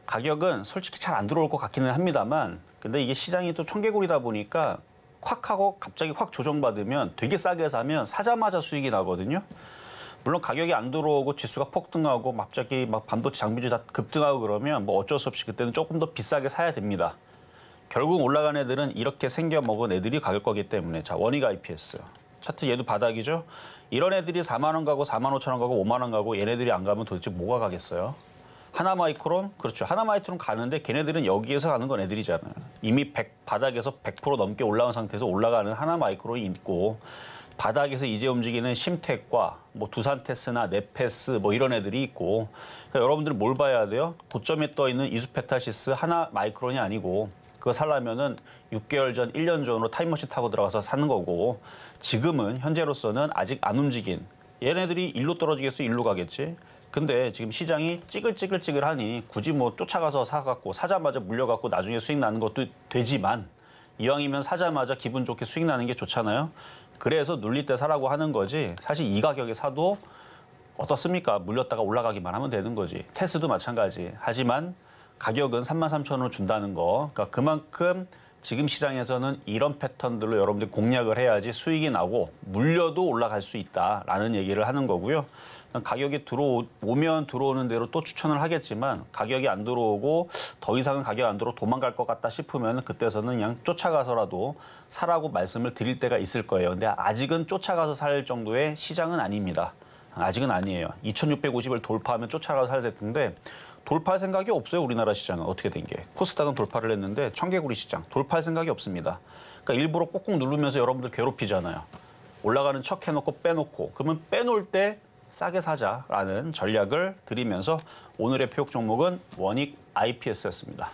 Speaker 3: 가격은 솔직히 잘 안 들어올 것 같기는 합니다만 근데 이게 시장이 또 청개구리다 보니까 콱 하고 갑자기 확 조정받으면 되게 싸게 사면 사자마자 수익이 나거든요. 물론 가격이 안 들어오고 지수가 폭등하고 갑자기 막 반도체 장비주 다 급등하고 그러면 뭐 어쩔 수 없이 그때는 조금 더 비싸게 사야 됩니다. 결국 올라간 애들은 이렇게 생겨 먹은 애들이 가격 거기 때문에 자, 원익 IPS. 차트 얘도 바닥이죠. 이런 애들이 4만 원 가고 4만 5천 원 가고 5만 원 가고 얘네들이 안 가면 도대체 뭐가 가겠어요? 하나마이크론? 그렇죠. 하나마이크론 가는데 걔네들은 여기에서 가는 건 애들이잖아요. 이미 바닥에서 100% 넘게 올라온 상태에서 올라가는 하나마이크론이 있고 바닥에서 이제 움직이는 심텍과 뭐 두산테스나 네페스 뭐 이런 애들이 있고 그러니까 여러분들은 뭘 봐야 돼요? 고점에 떠 있는 이수페타시스 하나마이크론이 아니고 그거 살려면은 6개월 전, 1년 전으로 타임머신 타고 들어가서 사는 거고 지금은 현재로서는 아직 안 움직인 얘네들이 일로 떨어지겠어, 일로 가겠지. 근데 지금 시장이 찌글찌글찌글하니 굳이 뭐 쫓아가서 사갖고 사자마자 물려갖고 나중에 수익 나는 것도 되지만 이왕이면 사자마자 기분 좋게 수익 나는 게 좋잖아요. 그래서 눌릴 때 사라고 하는 거지 사실 이 가격에 사도 어떻습니까? 물렸다가 올라가기만 하면 되는 거지. 테스도 마찬가지. 하지만 가격은 33,000원을 준다는 거. 그러니까 그만큼 지금 시장에서는 이런 패턴들로 여러분들이 공략을 해야지 수익이 나고 물려도 올라갈 수 있다라는 얘기를 하는 거고요. 가격이 들어오면 들어오는 대로 또 추천을 하겠지만 가격이 안 들어오고 더 이상은 가격 안 들어오고 도망갈 것 같다 싶으면 그때서는 그냥 쫓아가서라도 사라고 말씀을 드릴 때가 있을 거예요. 근데 아직은 쫓아가서 살 정도의 시장은 아닙니다. 아직은 아니에요. 2650을 돌파하면 쫓아가서 사야 될 텐데 돌파할 생각이 없어요. 우리나라 시장은 어떻게 된 게. 코스닥은 돌파를 했는데 청개구리 시장 돌파할 생각이 없습니다. 그러니까 일부러 꾹꾹 누르면서 여러분들 괴롭히잖아요. 올라가는 척 해놓고 빼놓고 그러면 빼놓을 때 싸게 사자라는 전략을 드리면서 오늘의 표적 종목은 원익 IPS였습니다.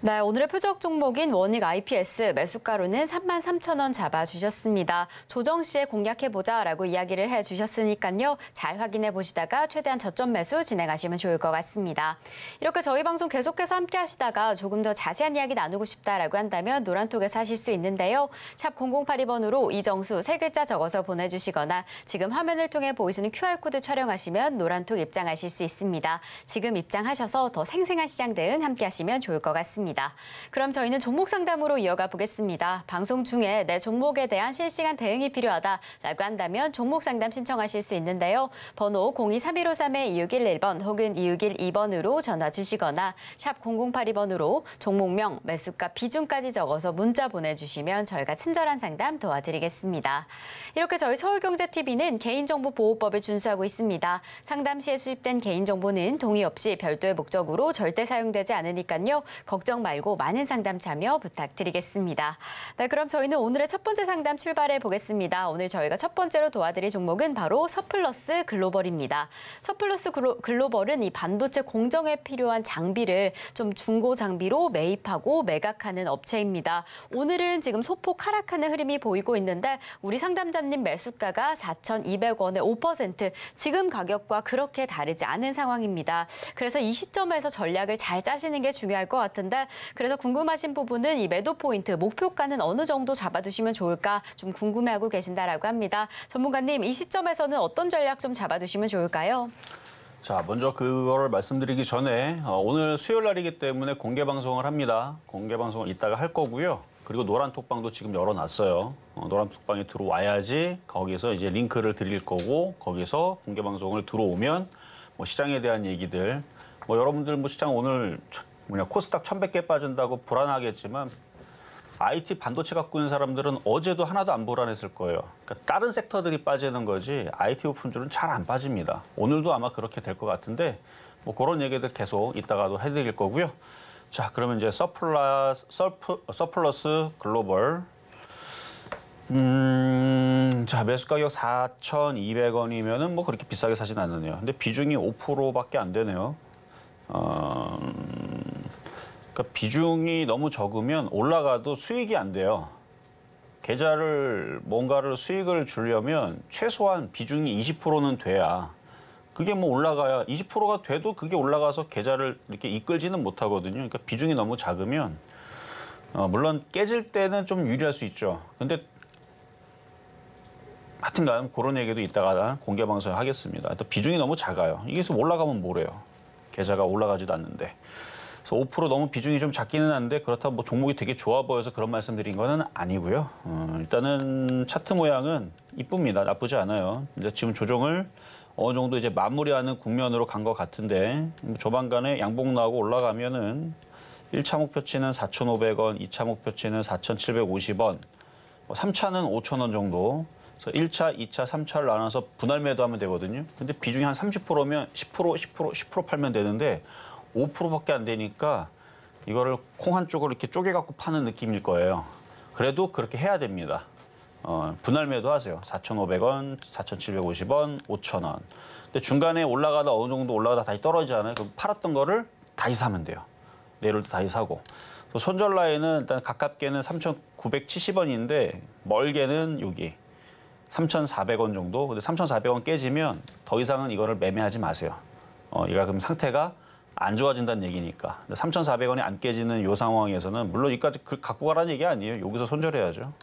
Speaker 2: 네, 오늘의 표적 종목인 원익 IPS 매수가로는 33,000원 잡아주셨습니다. 조정 시에 공략해보자라고 이야기를 해주셨으니까요. 잘 확인해 보시다가 최대한 저점 매수 진행하시면 좋을 것 같습니다. 이렇게 저희 방송 계속해서 함께 하시다가 조금 더 자세한 이야기 나누고 싶다라고 한다면 노란톡에서 하실 수 있는데요. 샵 0082번으로 이정수 3글자 적어서 보내주시거나 지금 화면을 통해 보이시는 QR코드 촬영하시면 노란톡 입장하실 수 있습니다. 지금 입장하셔서 더 생생한 시장 대응 함께 하시면 좋을 것 같습니다. 그럼 저희는 종목 상담으로 이어가 보겠습니다. 방송 중에 내 종목에 대한 실시간 대응이 필요하다라고 한다면 종목 상담 신청하실 수 있는데요. 번호 023153-2611번 혹은 2612번으로 전화 주시거나 샵 0082번으로 종목명, 매수가, 비중까지 적어서 문자 보내주시면 저희가 친절한 상담 도와드리겠습니다. 이렇게 저희 서울경제TV는 개인정보보호법을 준수하고 있습니다. 상담 시에 수집된 개인정보는 동의 없이 별도의 목적으로 절대 사용되지 않으니까요. 걱정 말고 많은 상담 참여 부탁드리겠습니다. 네, 그럼 저희는 오늘의 첫 번째 상담 출발해 보겠습니다. 오늘 저희가 첫 번째로 도와드릴 종목은 바로 서플러스 글로벌입니다. 서플러스 글로벌은 이 반도체 공정에 필요한 장비를 좀 중고 장비로 매입하고 매각하는 업체입니다. 오늘은 지금 소폭 하락하는 흐름이 보이고 있는데 우리 상담자님 매수가가 4,200원에 5%, 지금 가격과 그렇게 다르지 않은 상황입니다. 그래서 이 시점에서 전략을 잘 짜시는 게 중요할 것 같은데 그래서 궁금하신 부분은 이 매도 포인트, 목표가는 어느 정도 잡아두시면 좋을까 좀 궁금해하고 계신다라고 합니다. 전문가님, 이 시점에서는 어떤 전략 좀 잡아두시면 좋을까요?
Speaker 3: 자, 먼저 그거를 말씀드리기 전에 오늘 수요일 날이기 때문에 공개 방송을 합니다. 공개 방송을 이따가 할 거고요. 그리고 노란톡방도 지금 열어놨어요. 노란톡방에 들어와야지 거기서 이제 링크를 드릴 거고 거기서 공개 방송을 들어오면 뭐 시장에 대한 얘기들 뭐 여러분들 뭐 시장 오늘 코스닥 1,100개 빠진다고 불안하겠지만 IT 반도체 갖고 있는 사람들은 어제도 하나도 안 불안했을 거예요. 그러니까 다른 섹터들이 빠지는 거지 IT 오픈줄은 잘 안 빠집니다. 오늘도 아마 그렇게 될 것 같은데 뭐 그런 얘기들 계속 이따가도 해드릴 거고요. 자, 그러면 이제 서플러스 글로벌. 자, 매수 가격 4,200원이면은 뭐 그렇게 비싸게 사진 않네요. 근데 비중이 5%밖에 안 되네요. 그러니까 비중이 너무 적으면 올라가도 수익이 안 돼요. 계좌를 뭔가를 수익을 주려면 최소한 비중이 20%는 돼야 그게 뭐 올라가야 20%가 돼도 그게 올라가서 계좌를 이렇게 이끌지는 못하거든요. 그러니까 비중이 너무 작으면 물론 깨질 때는 좀 유리할 수 있죠. 근데 하여튼간 그런 얘기도 이따가 공개 방송에 하겠습니다. 또 비중이 너무 작아요. 이게 올라가면 뭐래요? 계좌가 올라가지도 않는데. 그래서 5% 너무 비중이 좀 작기는 한데 그렇다고 뭐 종목이 되게 좋아 보여서 그런 말씀드린 거는 아니고요. 일단은 차트 모양은 이쁩니다. 나쁘지 않아요. 이제 지금 조정을 어느 정도 이제 마무리하는 국면으로 간 것 같은데 조만간에 양봉 나오고 올라가면은 1차 목표치는 4,500원, 2차 목표치는 4,750원, 3차는 5,000원 정도. 그래서 1차, 2차, 3차를 나눠서 분할 매도하면 되거든요. 근데 비중이 한 30%면 10% 팔면 되는데 5%밖에 안 되니까 이거를 콩 한쪽으로 이렇게 쪼개갖고 파는 느낌일 거예요. 그래도 그렇게 해야 됩니다. 분할 매도 하세요. 4,500원, 4,750원, 5,000원. 근데 중간에 올라가다 어느 정도 올라가다 다시 떨어지잖아요. 그럼 팔았던 거를 다시 사면 돼요. 내일 때 다시 사고. 손절 라인은 일단 가깝게는 3,970원인데 멀게는 여기 3,400원 정도. 근데 3,400원 깨지면 더 이상은 이거를 매매하지 마세요. 얘가 그럼 상태가 안 좋아진다는 얘기니까. 3,400원이 안 깨지는 이 상황에서는 물론 여기까지 갖고 가라는 얘기 아니에요. 여기서 손절해야죠.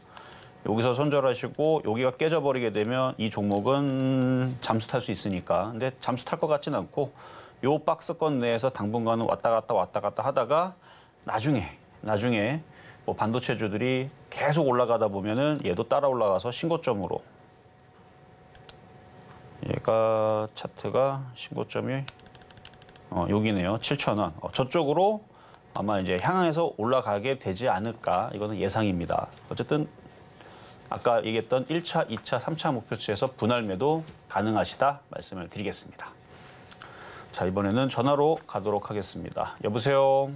Speaker 3: 여기서 손절하시고 여기가 깨져버리게 되면 이 종목은 잠수 탈 수 있으니까. 근데 잠수 탈 것 같지는 않고 요 박스권 내에서 당분간은 왔다 갔다 하다가 나중에 뭐 반도체주들이 계속 올라가다 보면은 얘도 따라 올라가서 신고점으로 얘가 차트가 신고점이 여기네요. 7,000원. 저쪽으로 아마 이제 향해서 올라가게 되지 않을까. 이거는 예상입니다. 어쨌든 아까 얘기했던 1차, 2차, 3차 목표치에서 분할 매도 가능하시다 말씀을 드리겠습니다. 자, 이번에는 전화로 가도록 하겠습니다. 여보세요?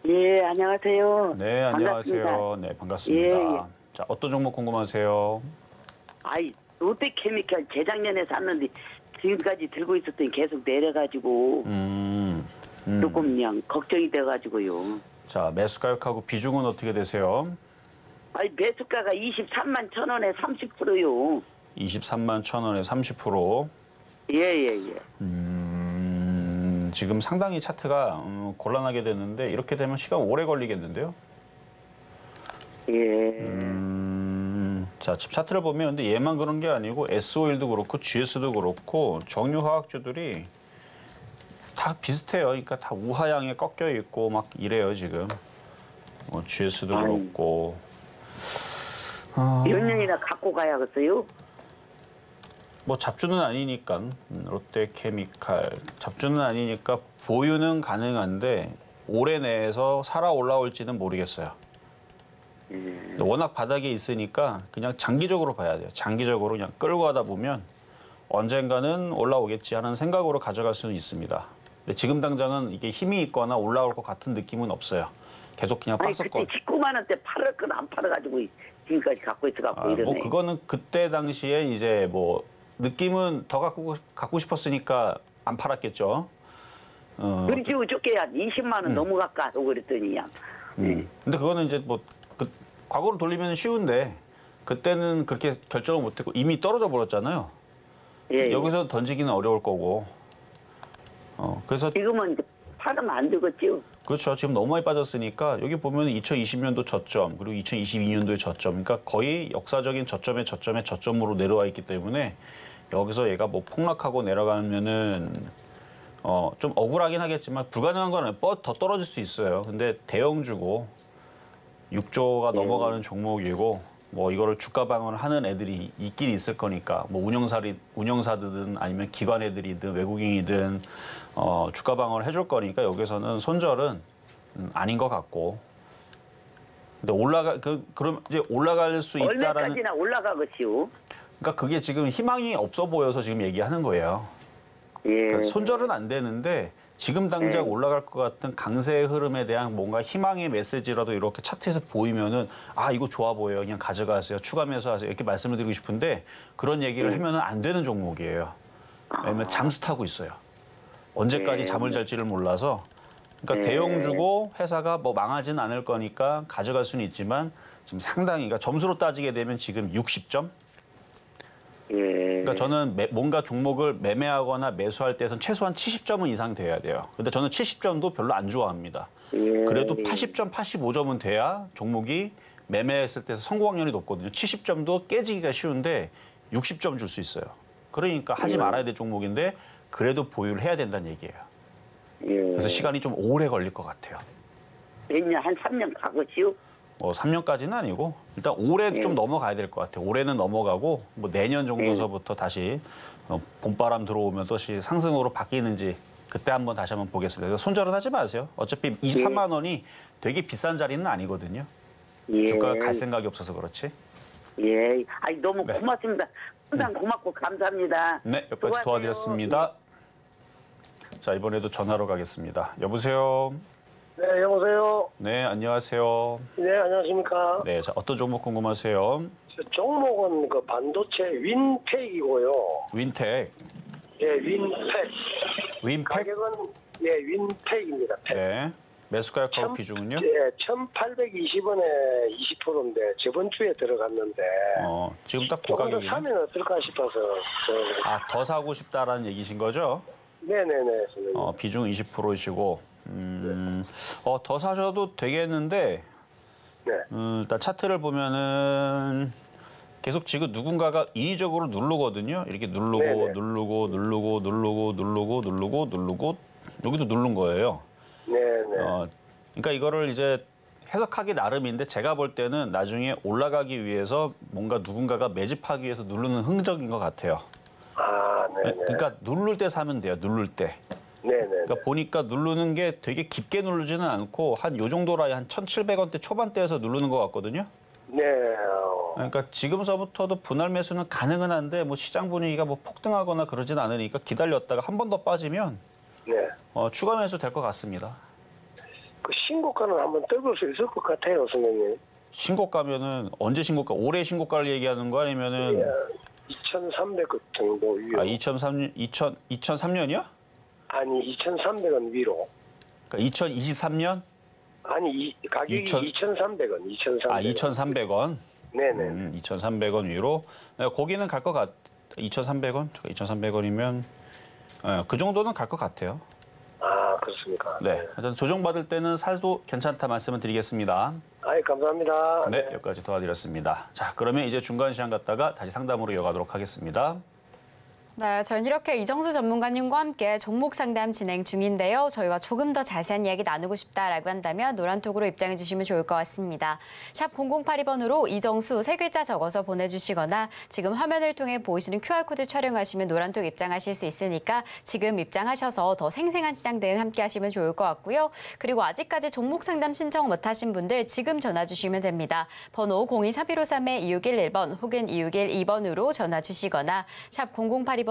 Speaker 4: 예, 안녕하세요.
Speaker 3: 네, 안녕하세요.
Speaker 4: 반갑습니다.
Speaker 3: 네, 반갑습니다.
Speaker 4: 예.
Speaker 3: 자, 어떤 종목 궁금하세요?
Speaker 4: 아이, 롯데케미칼 재작년에 샀는데 지금까지 들고 있었더니 계속 내려가지고 조금 그냥 걱정이 돼가지고요.
Speaker 3: 자, 매수 가격하고 비중은 어떻게 되세요?
Speaker 4: 아이, 매수가가 23만 1,000원에 30%요.
Speaker 3: 23만 1,000원에 30%.
Speaker 4: 예.
Speaker 3: 지금 상당히 차트가 곤란하게 됐는데 이렇게 되면 시간 오래 걸리겠는데요?
Speaker 4: 예.
Speaker 3: 자, 차트를 보면 근데 얘만 그런 게 아니고 S-오일도 그렇고 GS도 그렇고 정유화학주들이 다 비슷해요. 그러니까 다 우하향에 꺾여 있고 막 이래요 지금. GS도 그렇고.
Speaker 4: 몇 년이나 갖고 가야겠어요?
Speaker 3: 뭐 잡주는 아니니까 롯데케미칼 잡주는 아니니까 보유는 가능한데 올해 내에서 살아 올라올지는 모르겠어요. 워낙 바닥에 있으니까 그냥 장기적으로 봐야 돼요. 장기적으로 그냥 끌고 가다 보면 언젠가는 올라오겠지 하는 생각으로 가져갈 수는 있습니다. 근데 지금 당장은 이게 힘이 있거나 올라올 것 같은 느낌은 없어요. 계속 그냥 박스권.
Speaker 4: 그때 19만 원대 팔을 건 안 팔아가지고 지금까지 갖고 있어갖고 이러네.
Speaker 3: 뭐 그거는 그때 당시에 이제 뭐 느낌은 더 갖고 싶었으니까 안 팔았겠죠.
Speaker 4: 그렇지 어저께 한 20만 원 넘어갈까 하고 그랬더니
Speaker 3: 근데 그거는 이제 뭐 과거로 돌리면 쉬운데 그때는 그렇게 결정을 못했고 이미 떨어져 버렸잖아요.
Speaker 4: 예.
Speaker 3: 여기서 던지기는 어려울 거고. 그래서
Speaker 4: 지금은 팔으면 안 되겠죠.
Speaker 3: 그렇죠. 지금 너무 많이 빠졌으니까 여기 보면 2020년도 저점 그리고 2022년도의 저점, 그러니까 거의 역사적인 저점으로 내려와 있기 때문에 여기서 얘가 뭐 폭락하고 내려가면은 좀 억울하긴 하겠지만 불가능한 건 아니에요. 더 떨어질 수 있어요. 근데 대형주고 6조가 넘어가는 종목이고 뭐 이거를 주가 방어를 하는 애들이 있긴 있을 거니까 뭐 운영사들든 아니면 기관 애들이든 외국인이든 주가 방어를 해줄 거니까 여기서는 손절은 아닌 것 같고. 근데 그럼 이제 올라갈 수 있다라는.
Speaker 4: 얼마까지나 올라가겠지요?
Speaker 3: 그러니까 그게 지금 희망이 없어 보여서 지금 얘기하는 거예요.
Speaker 4: 예.
Speaker 3: 그러니까 손절은 안 되는데 지금 당장 올라갈 것 같은 강세의 흐름에 대한 뭔가 희망의 메시지라도 이렇게 차트에서 보이면은 이거 좋아 보여요. 그냥 가져가세요. 추가 매수하세요. 이렇게 말씀을 드리고 싶은데 그런 얘기를 하면은 안 되는 종목이에요. 왜냐면 잠수 타고 있어요. 언제까지 잠을 잘지를 몰라서. 그러니까 대형주고 회사가 뭐 망하진 않을 거니까 가져갈 수는 있지만 지금 상당히 그러니까 점수로 따지게 되면 지금 60점. 그러니까 저는 뭔가 종목을 매매하거나 매수할 때선 최소한 70점은 이상 돼야 돼요. 근데 저는 70점도 별로 안 좋아합니다. 그래도 80점, 85점은 돼야 종목이 매매했을 때 성공 확률이 높거든요. 70점도 깨지기가 쉬운데 60점 줄 수 있어요. 그러니까 하지 말아야 될 종목인데 그래도 보유를 해야 된다는 얘기예요.
Speaker 4: 예.
Speaker 3: 그래서 시간이 좀 오래 걸릴 것 같아요.
Speaker 4: 몇 년, 한 3년 가겠지요?
Speaker 3: 3년까지는 아니고 일단 올해
Speaker 4: 예.
Speaker 3: 좀 넘어가야 될 것 같아요. 올해는 넘어가고 뭐 내년 정도서부터 다시 봄바람 들어오면 또다시 상승으로 바뀌는지 그때 다시 한번 보겠습니다. 그래서 손절은 하지 마세요. 어차피 23만 원이 되게 비싼 자리는 아니거든요.
Speaker 4: 예.
Speaker 3: 주가가 갈 생각이 없어서 그렇지.
Speaker 4: 예. 아이, 너무
Speaker 3: 네.
Speaker 4: 고맙습니다. 항상 고맙고 감사합니다.
Speaker 3: 네, 여기까지
Speaker 4: 수고하세요.
Speaker 3: 도와드렸습니다. 자, 이번에도 전화로 가겠습니다. 여보세요.
Speaker 5: 네, 여보세요.
Speaker 3: 네, 안녕하세요.
Speaker 5: 네, 안녕하십니까.
Speaker 3: 네, 자, 어떤 종목 궁금하세요?
Speaker 5: 저 종목은 그 반도체 윈텍이고요.
Speaker 3: 윈텍.
Speaker 5: 예, 윈텍.
Speaker 3: 윈팩?
Speaker 5: 가격은 예, 윈텍입니다. 팩.
Speaker 3: 네. 매수가격하고 비중은요?
Speaker 5: 예, 1,820원에 20%인데 저번 주에 들어갔는데
Speaker 3: 지금 딱
Speaker 5: 조금 더
Speaker 3: 고가격이네.
Speaker 5: 사면 어떨까 싶어서.
Speaker 3: 더 사고 싶다라는 얘기신 거죠?
Speaker 5: 네네네. 선생님.
Speaker 3: 비중 20%이시고, 더 사셔도 되겠는데,
Speaker 5: 네.
Speaker 3: 일단 차트를 보면은 계속 지금 누군가가 인위적으로 누르거든요. 이렇게 누르고,
Speaker 5: 네네.
Speaker 3: 누르고, 누르고, 누르고, 누르고, 누르고, 누르고, 여기도 누른 거예요.
Speaker 5: 네네.
Speaker 3: 그러니까 이거를 이제 해석하기 나름인데 제가 볼 때는 나중에 올라가기 위해서 뭔가 누군가가 매집하기 위해서 누르는 흔적인 것 같아요.
Speaker 5: 아, 네네.
Speaker 3: 그러니까 누를 때 사면 돼요. 누를 때.
Speaker 5: 네네.
Speaker 3: 그러니까 보니까 누르는 게 되게 깊게 누르지는 않고 한 요 정도 라인 한 1,700원대 초반대에서 누르는 것 같거든요.
Speaker 5: 네.
Speaker 3: 그러니까 지금서부터도 분할 매수는 가능은 한데 뭐 시장 분위기가 뭐 폭등하거나 그러진 않으니까 기다렸다가 한 번 더 빠지면
Speaker 5: 네.
Speaker 3: 추가 매수 될 것 같습니다.
Speaker 5: 그 신고가는 한번 뜯을 수 있을 것 같아요, 선생님.
Speaker 3: 신고가면은 언제 신고가? 올해 신고가를 얘기하는 거 아니면은
Speaker 5: 2,300원 정도 위로.
Speaker 3: 2003년이요?
Speaker 5: 아니, 2,300원 위로.
Speaker 3: 그러니까 2023년?
Speaker 5: 아니, 가격이 2,300원, 2,300원.
Speaker 3: 2,300원.
Speaker 5: 네네.
Speaker 3: 2,300원 위로. 거기는 갈 것 같. 2,300원? 2,300원이면 그 정도는 갈 것 같아요.
Speaker 5: 아, 그렇습니까?
Speaker 3: 네. 하여튼 조정받을 때는 사도 괜찮다 말씀을 드리겠습니다.
Speaker 5: 아이, 감사합니다.
Speaker 3: 네, 여기까지 도와드렸습니다. 자, 그러면 이제 중간 시장 갔다가 다시 상담으로 이어가도록 하겠습니다.
Speaker 2: 네, 저는 이렇게 이정수 전문가님과 함께 종목 상담 진행 중인데요. 저희와 조금 더 자세한 이야기 나누고 싶다라고 한다면 노란톡으로 입장해 주시면 좋을 것 같습니다. 샵 0082번으로 이정수 세 글자 적어서 보내주시거나 지금 화면을 통해 보이시는 QR코드 촬영하시면 노란톡 입장하실 수 있으니까 지금 입장하셔서 더 생생한 시장 대응 함께 하시면 좋을 것 같고요. 그리고 아직까지 종목 상담 신청 못하신 분들 지금 전화 주시면 됩니다. 번호 024153-2611번 혹은 2612번으로 전화 주시거나 샵 0082번으로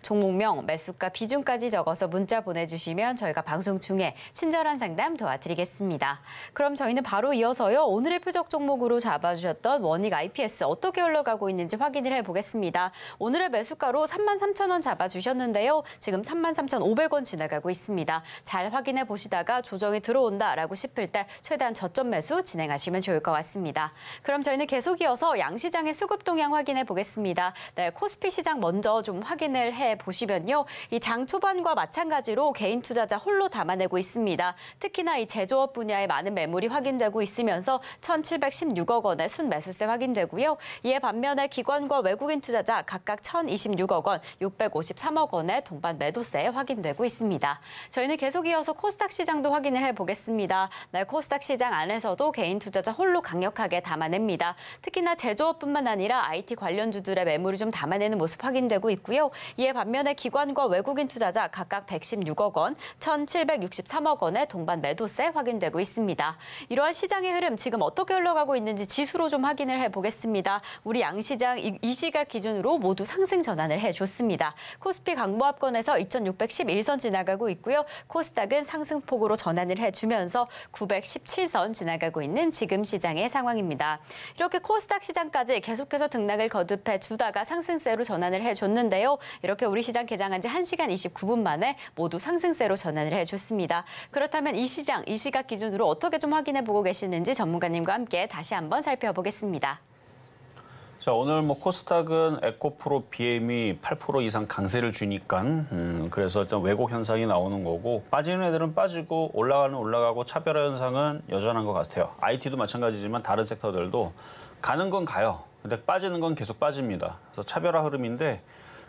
Speaker 2: 종목명, 매수가, 비중까지 적어서 문자 보내주시면 저희가 방송 중에 친절한 상담 도와드리겠습니다. 그럼 저희는 바로 이어서요. 오늘의 표적 종목으로 잡아주셨던 원익 IPS 어떻게 흘러가고 있는지 확인을 해보겠습니다. 오늘의 매수가로 33,000원 잡아주셨는데요. 지금 33,500원 지나가고 있습니다. 잘 확인해 보시다가 조정이 들어온다라고 싶을 때 최대한 저점 매수 진행하시면 좋을 것 같습니다. 그럼 저희는 계속 이어서 양시장의 수급 동향 확인해 보겠습니다. 네, 코스피 시장 먼저 좀 확인을 해보시면요. 이 장 초반과 마찬가지로 개인 투자자 홀로 담아내고 있습니다. 특히나 이 제조업 분야에 많은 매물이 확인되고 있으면서 1,716억 원의 순매수세 확인되고요. 이에 반면에 기관과 외국인 투자자 각각 1,026억 원, 653억 원의 동반 매도세 확인되고 있습니다. 저희는 계속 이어서 코스닥 시장도 확인을 해보겠습니다. 네, 코스닥 시장 안에서도 개인 투자자 홀로 강력하게 담아냅니다. 특히나 제조업뿐만 아니라 IT 관련주들의 매물이 좀 담아내는 모습 확인되고 있고요. 이에 반면에 기관과 외국인 투자자 각각 116억 원, 1,763억 원의 동반 매도세 확인되고 있습니다. 이러한 시장의 흐름 지금 어떻게 흘러가고 있는지 지수로 좀 확인을 해보겠습니다. 우리 양시장 이 시각 기준으로 모두 상승 전환을 해줬습니다. 코스피 강보합권에서 2,611선 지나가고 있고요. 코스닥은 상승폭으로 전환을 해주면서 917선 지나가고 있는 지금 시장의 상황입니다. 이렇게 코스닥 시장까지 계속해서 등락을 거듭해 주다가 상승세로 전환을 해줬는데요. 이렇게 우리 시장 개장한 지 1시간 29분 만에 모두 상승세로 전환을 해줬습니다. 그렇다면 이 시장, 이 시각 기준으로 어떻게 좀 확인해보고 계시는지 전문가님과 함께 다시 한번 살펴보겠습니다.
Speaker 3: 자, 오늘 뭐 코스닥은 에코프로 BM이 8% 이상 강세를 주니까 그래서 좀 왜곡 현상이 나오는 거고 빠지는 애들은 빠지고 올라가고 차별화 현상은 여전한 것 같아요. IT도 마찬가지지만 다른 섹터들도 가는 건 가요. 근데 빠지는 건 계속 빠집니다. 그래서 차별화 흐름인데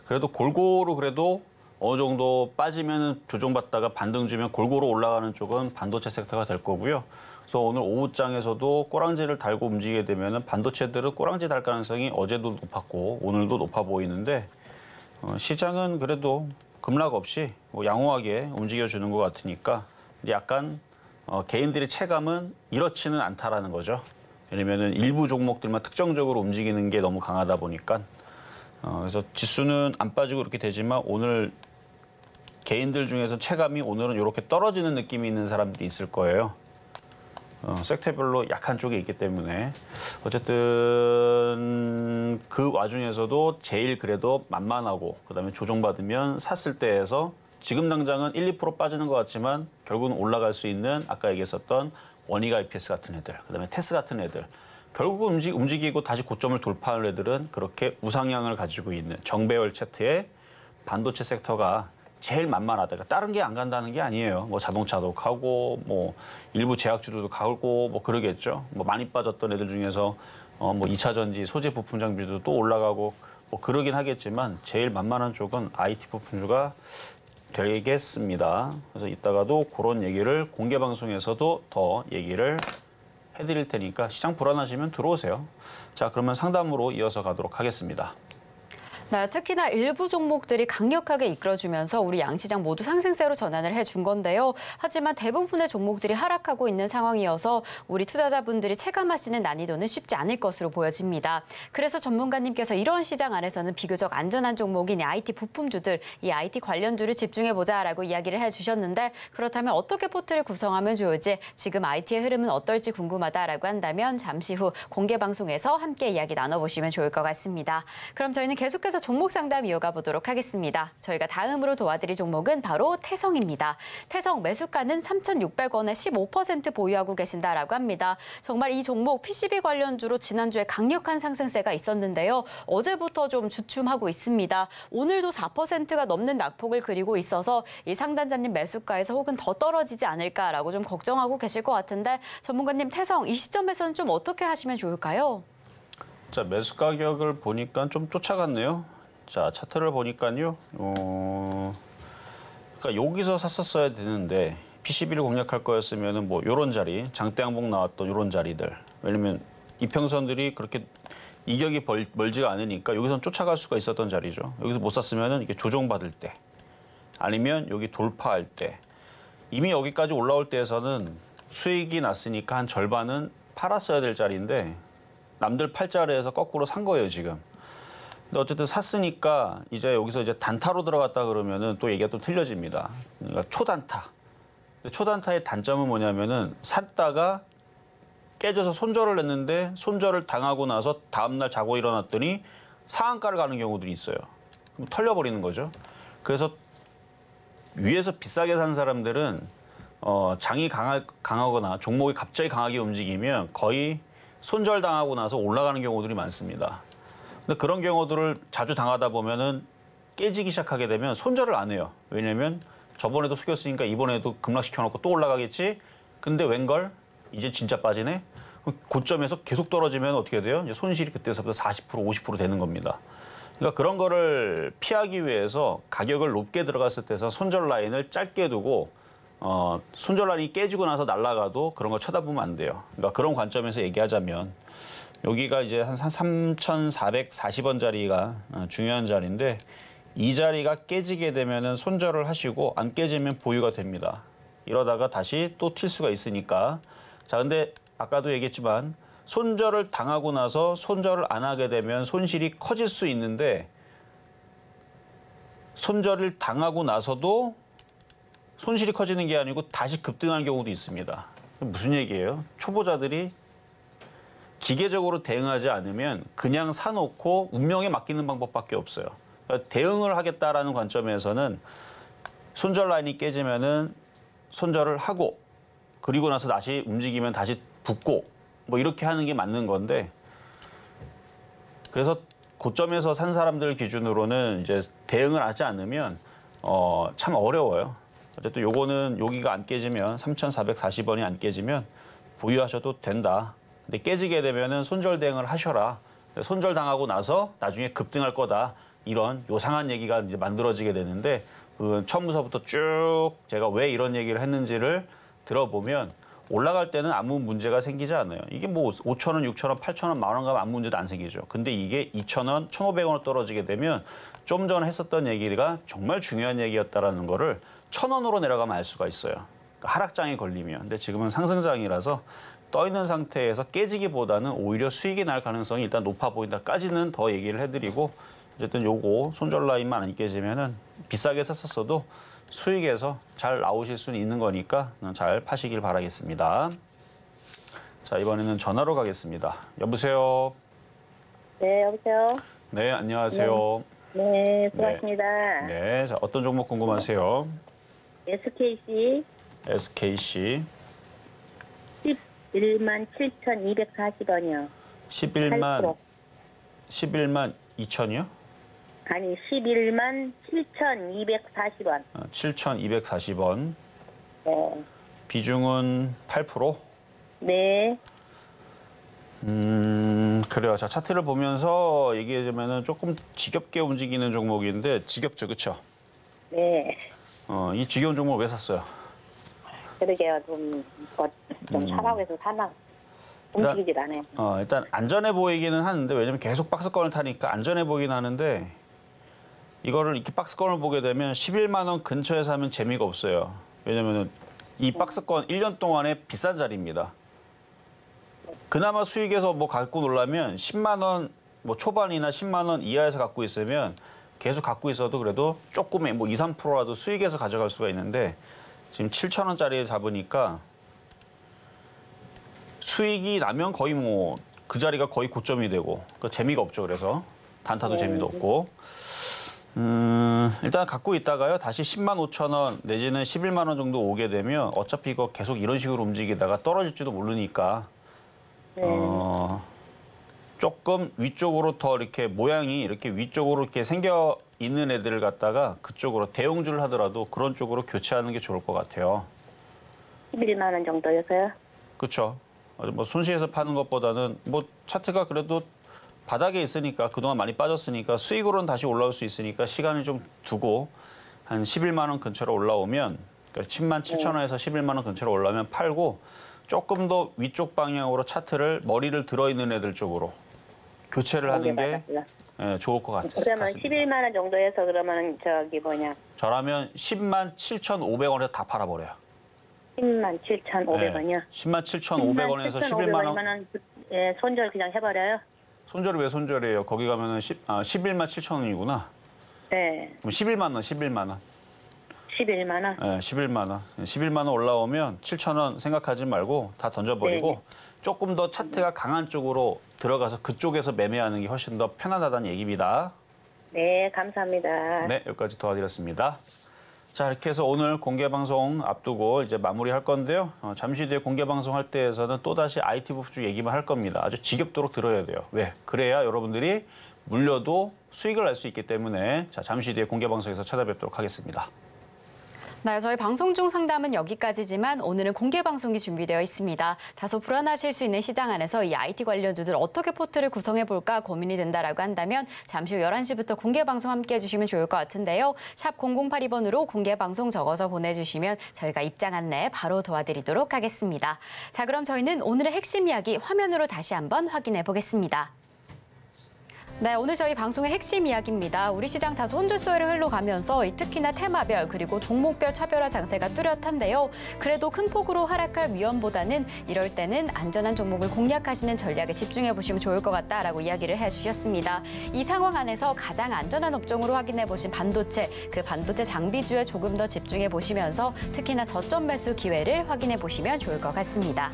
Speaker 3: 그래도 골고루 그래도 어느 정도 빠지면 조정받다가 반등 주면 골고루 올라가는 쪽은 반도체 섹터가 될 거고요. 그래서 오늘 오후장에서도 꼬랑지를 달고 움직이게 되면 반도체들은 꼬랑지 달 가능성이 어제도 높았고 오늘도 높아 보이는데 시장은 그래도 급락 없이 뭐 양호하게 움직여주는 것 같으니까 약간 개인들의 체감은 이렇지는 않다라는 거죠. 왜냐면은 일부 종목들만 특정적으로 움직이는 게 너무 강하다 보니까 그래서 지수는 안 빠지고 이렇게 되지만 오늘 개인들 중에서 체감이 오늘은 이렇게 떨어지는 느낌이 있는 사람들이 있을 거예요. 섹터별로 약한 쪽에 있기 때문에 어쨌든 그 와중에서도 제일 그래도 만만하고 그다음에 조정받으면 샀을 때에서 지금 당장은 1, 2% 빠지는 것 같지만 결국은 올라갈 수 있는 아까 얘기했었던 원익 IPS 같은 애들, 그다음에 테스 같은 애들 결국은 움직이고 다시 고점을 돌파하는 애들은 그렇게 우상향을 가지고 있는 정배열 차트의 반도체 섹터가 제일 만만하다. 그러니까 다른 게 안 간다는 게 아니에요. 뭐 자동차도 가고, 뭐 일부 제약주도 가고, 뭐 그러겠죠. 뭐 많이 빠졌던 애들 중에서 뭐 2차 전지, 소재 부품 장비도 또 올라가고, 뭐 그러긴 하겠지만 제일 만만한 쪽은 IT 부품주가 되겠습니다. 그래서 이따가도 그런 얘기를 공개 방송에서도 더 얘기를 해드릴 테니까 시장 불안하시면 들어오세요. 자, 그러면 상담으로 이어서 가도록 하겠습니다.
Speaker 2: 네, 특히나 일부 종목들이 강력하게 이끌어주면서 우리 양시장 모두 상승세로 전환을 해준 건데요. 하지만 대부분의 종목들이 하락하고 있는 상황이어서 우리 투자자분들이 체감하시는 난이도는 쉽지 않을 것으로 보여집니다. 그래서 전문가님께서 이런 시장 안에서는 비교적 안전한 종목인 IT 부품주들, 이 IT 관련주를 집중해보자라고 이야기를 해주셨는데 그렇다면 어떻게 포트를 구성하면 좋을지 지금 IT의 흐름은 어떨지 궁금하다라고 한다면 잠시 후 공개 방송에서 함께 이야기 나눠보시면 좋을 것 같습니다. 그럼 저희는 계속해서 종목 상담 이어가 보도록 하겠습니다. 저희가 다음으로 도와드릴 종목은 바로 태성입니다. 태성 매수가는 3,600원에 15% 보유하고 계신다라고 합니다. 정말 이 종목 PCB 관련주로 지난주에 강력한 상승세가 있었는데요. 어제부터 좀 주춤하고 있습니다. 오늘도 4%가 넘는 낙폭을 그리고 있어서 이 상담자님 매수가에서 혹은 더 떨어지지 않을까라고 좀 걱정하고 계실 것 같은데 전문가님 태성 이 시점에서는 좀 어떻게 하시면 좋을까요?
Speaker 3: 자, 매수 가격을 보니까 좀 쫓아갔네요. 자, 차트를 보니까요. 그러니까 여기서 샀었어야 되는데 PCB를 공략할 거였으면은 뭐 요런 자리, 장대 항복 나왔던 요런 자리들. 왜냐면 이평선들이 그렇게 이격이 멀지가 않으니까 여기선 쫓아갈 수가 있었던 자리죠. 여기서 못 샀으면은 이게 조정받을 때 아니면 여기 돌파할 때 이미 여기까지 올라올 때에서는 수익이 났으니까 한 절반은 팔았어야 될 자리인데 남들 팔자리에서 거꾸로 산 거예요, 지금. 근데 어쨌든 샀으니까 이제 여기서 이제 단타로 들어갔다 그러면은 또 얘기가 또 틀려집니다. 그러니까 초단타. 초단타의 단점은 뭐냐면은 샀다가 깨져서 손절을 했는데 손절을 당하고 나서 다음날 자고 일어났더니 상한가를 가는 경우들이 있어요. 그럼 털려버리는 거죠. 그래서 위에서 비싸게 산 사람들은 장이 강하거나 종목이 갑자기 강하게 움직이면 거의 손절당하고 나서 올라가는 경우들이 많습니다. 근데 그런 경우들을 자주 당하다 보면은 깨지기 시작하게 되면 손절을 안 해요. 왜냐면 저번에도 숙였으니까 이번에도 급락시켜놓고 또 올라가겠지? 근데 웬걸? 이제 진짜 빠지네? 고점에서 계속 떨어지면 어떻게 돼요? 이제 손실이 그때서부터 40%, 50% 되는 겁니다. 그러니까 그런 거를 피하기 위해서 가격을 높게 들어갔을 때서 손절 라인을 짧게 두고 손절 라인이 깨지고 나서 날아가도 그런 거 쳐다보면 안 돼요. 그러니까 그런 관점에서 얘기하자면 여기가 이제 한 3,440원 자리가 중요한 자리인데 이 자리가 깨지게 되면은 손절을 하시고 안 깨지면 보유가 됩니다. 이러다가 다시 또 튈 수가 있으니까. 자, 근데 아까도 얘기했지만 손절을 당하고 나서 손절을 안 하게 되면 손실이 커질 수 있는데 손절을 당하고 나서도 손실이 커지는 게 아니고 다시 급등하는 경우도 있습니다. 무슨 얘기예요? 초보자들이 기계적으로 대응하지 않으면 그냥 사놓고 운명에 맡기는 방법밖에 없어요. 그러니까 대응을 하겠다라는 관점에서는 손절 라인이 깨지면은 손절을 하고 그리고 나서 다시 움직이면 다시 붙고 뭐 이렇게 하는 게 맞는 건데 그래서 고점에서 산 사람들 기준으로는 이제 대응을 하지 않으면 참 어려워요. 어쨌든 요거는 여기가 안 깨지면 3,440원이 안 깨지면 보유하셔도 된다. 근데 깨지게 되면은 손절 대응을 하셔라. 손절 당하고 나서 나중에 급등할 거다. 이런 요상한 얘기가 이제 만들어지게 되는데 그 처음부터 쭉 제가 왜 이런 얘기를 했는지를 들어보면 올라갈 때는 아무 문제가 생기지 않아요. 이게 뭐 5,000원, 6,000원, 8,000원, 만 원 가면 아무 문제도 안 생기죠. 근데 이게 2,000원, 1,500원으로 떨어지게 되면 좀 전에 했었던 얘기가 정말 중요한 얘기였다라는 거를 1,000원으로 내려가면 알 수가 있어요. 그러니까 하락장에 걸리면. 근데 지금은 상승장이라서 떠 있는 상태에서 깨지기보다는 오히려 수익이 날 가능성이 일단 높아 보인다까지는 더 얘기를 해드리고 어쨌든 요거 손절 라인만 안 깨지면은 비싸게 샀었어도 수익에서 잘 나오실 수는 있는 거니까 잘 파시길 바라겠습니다. 자, 이번에는 전화로 가겠습니다. 여보세요?
Speaker 6: 네, 여보세요?
Speaker 3: 네, 안녕하세요.
Speaker 6: 네, 수고하십니다.
Speaker 3: 네, 자, 어떤 종목 궁금하세요?
Speaker 6: SKC
Speaker 3: SKC
Speaker 6: 11만 7,240원이요.
Speaker 3: 11만 2천이요?
Speaker 6: 아니, 11만 7,240원.
Speaker 3: 7,240원.
Speaker 6: 네.
Speaker 3: 비중은 8%?
Speaker 6: 네.
Speaker 3: 그래요. 자, 차트를 보면서 얘기하자면은 조금 지겹게 움직이는 종목인데 지겹죠, 그렇죠?
Speaker 6: 네.
Speaker 3: 이 지겨운 종목을 왜 샀어요?
Speaker 6: 그러게요. 좀 사라고 해서 사나. 움직이질 않아요.
Speaker 3: 일단 안전해 보이기는 하는데 왜냐면 계속 박스권을 타니까 안전해 보이긴 하는데 이거를 이렇게 박스권을 보게 되면 11만 원 근처에 사면 재미가 없어요. 왜냐면은 이 박스권 1년 동안의 비싼 자리입니다. 그나마 수익에서 뭐 갖고 놀라면 10만 원 뭐 초반이나 10만 원 이하에서 갖고 있으면 계속 갖고 있어도 그래도 조금의 뭐 2, 3%라도 수익에서 가져갈 수가 있는데 지금 7,000원짜리 잡으니까 수익이 나면 거의 뭐 그 자리가 거의 고점이 되고 그 재미가 없죠. 그래서 단타도 재미도 없고 일단 갖고 있다가요 다시 10만 5천 원 내지는 11만 원 정도 오게 되면 어차피 이거 계속 이런 식으로 움직이다가 떨어질지도 모르니까 조금 위쪽으로 더 이렇게 모양이 이렇게 위쪽으로 이렇게 생겨 있는 애들을 갖다가 그쪽으로 대형주를 하더라도 그런 쪽으로 교체하는 게 좋을 것 같아요.
Speaker 6: 11만 원 정도여서요?
Speaker 3: 그렇죠. 뭐 손실해서 파는 것보다는 뭐 차트가 그래도 바닥에 있으니까 그동안 많이 빠졌으니까 수익으로는 다시 올라올 수 있으니까 시간을 좀 두고 한 11만 원 근처로 올라오면 그러니까 10만 7천 원에서 11만 원 근처로 올라오면 팔고 조금 더 위쪽 방향으로 차트를 머리를 들어있는 애들 쪽으로 교체를 하는 게 좋을 것 같습니다.
Speaker 6: 그러면 11만 원 정도에서 그러면 저기 뭐냐?
Speaker 3: 저라면 10만 7,500원에서 다 팔아버려요.
Speaker 6: 10만 7,500원이요?
Speaker 3: 네. 10만 7,500원에서 11만 원.
Speaker 6: 예, 손절 그냥 해버려요?
Speaker 3: 손절이 왜 손절이에요? 거기 가면은 11만 7천 원이구나.
Speaker 6: 네.
Speaker 3: 그럼 11만 원, 11만 원.
Speaker 6: 11만 원?
Speaker 3: 네, 11만 원. 11만 원 올라오면 7천 원 생각하지 말고 다 던져버리고
Speaker 6: 네.
Speaker 3: 조금 더 차트가 강한 쪽으로 들어가서 그쪽에서 매매하는 게 훨씬 더 편안하다는 얘기입니다.
Speaker 6: 네, 감사합니다.
Speaker 3: 네, 여기까지 도와드렸습니다. 자, 이렇게 해서 오늘 공개방송 앞두고 이제 마무리할 건데요. 잠시 뒤에 공개방송 할 때에서는 또다시 IT 부프주 얘기만 할 겁니다. 아주 지겹도록 들어야 돼요. 왜? 그래야 여러분들이 물려도 수익을 낼 수 있기 때문에 자, 잠시 뒤에 공개방송에서 찾아뵙도록 하겠습니다.
Speaker 2: 네, 저희 방송 중 상담은 여기까지지만 오늘은 공개 방송이 준비되어 있습니다. 다소 불안하실 수 있는 시장 안에서 이 IT 관련주들 어떻게 포트를 구성해 볼까 고민이 된다라고 한다면 잠시 후 11시부터 공개 방송 함께 해주시면 좋을 것 같은데요. 샵 0082번으로 공개 방송 적어서 보내주시면 저희가 입장 안내 바로 도와드리도록 하겠습니다. 자, 그럼 저희는 오늘의 핵심 이야기 화면으로 다시 한번 확인해 보겠습니다. 네, 오늘 저희 방송의 핵심 이야기입니다. 우리 시장 다소 혼조세로 흘러가면서 특히나 테마별 그리고 종목별 차별화 장세가 뚜렷한데요. 그래도 큰 폭으로 하락할 위험보다는 이럴 때는 안전한 종목을 공략하시는 전략에 집중해 보시면 좋을 것 같다라고 이야기를 해주셨습니다. 이 상황 안에서 가장 안전한 업종으로 확인해 보신 반도체, 그 반도체 장비주에 조금 더 집중해 보시면서 특히나 저점 매수 기회를 확인해 보시면 좋을 것 같습니다.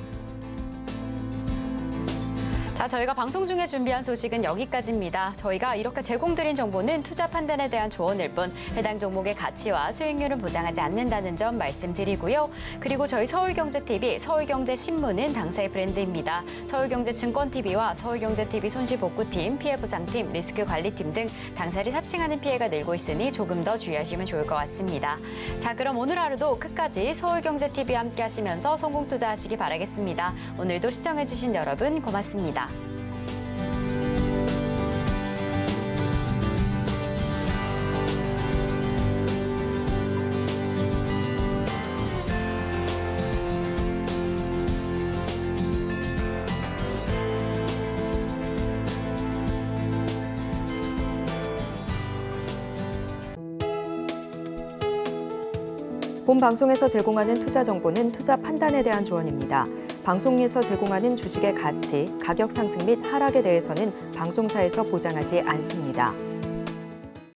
Speaker 2: 자, 저희가 방송 중에 준비한 소식은 여기까지입니다. 저희가 이렇게 제공드린 정보는 투자 판단에 대한 조언일 뿐 해당 종목의 가치와 수익률은 보장하지 않는다는 점 말씀드리고요. 그리고 저희 서울경제TV, 서울경제신문은 당사의 브랜드입니다. 서울경제증권TV와 서울경제TV 손실복구팀, 피해보상팀, 리스크관리팀 등 당사를 사칭하는 피해가 늘고 있으니 조금 더 주의하시면 좋을 것 같습니다. 자, 그럼 오늘 하루도 끝까지 서울경제TV와 함께 하시면서 성공 투자하시기 바라겠습니다. 오늘도 시청해주신 여러분 고맙습니다.
Speaker 1: 본 방송에서 제공하는 투자 정보는 투자 판단에 대한 조언입니다. 방송에서 제공하는 주식의 가치, 가격 상승 및 하락에 대해서는 방송사에서 보장하지 않습니다.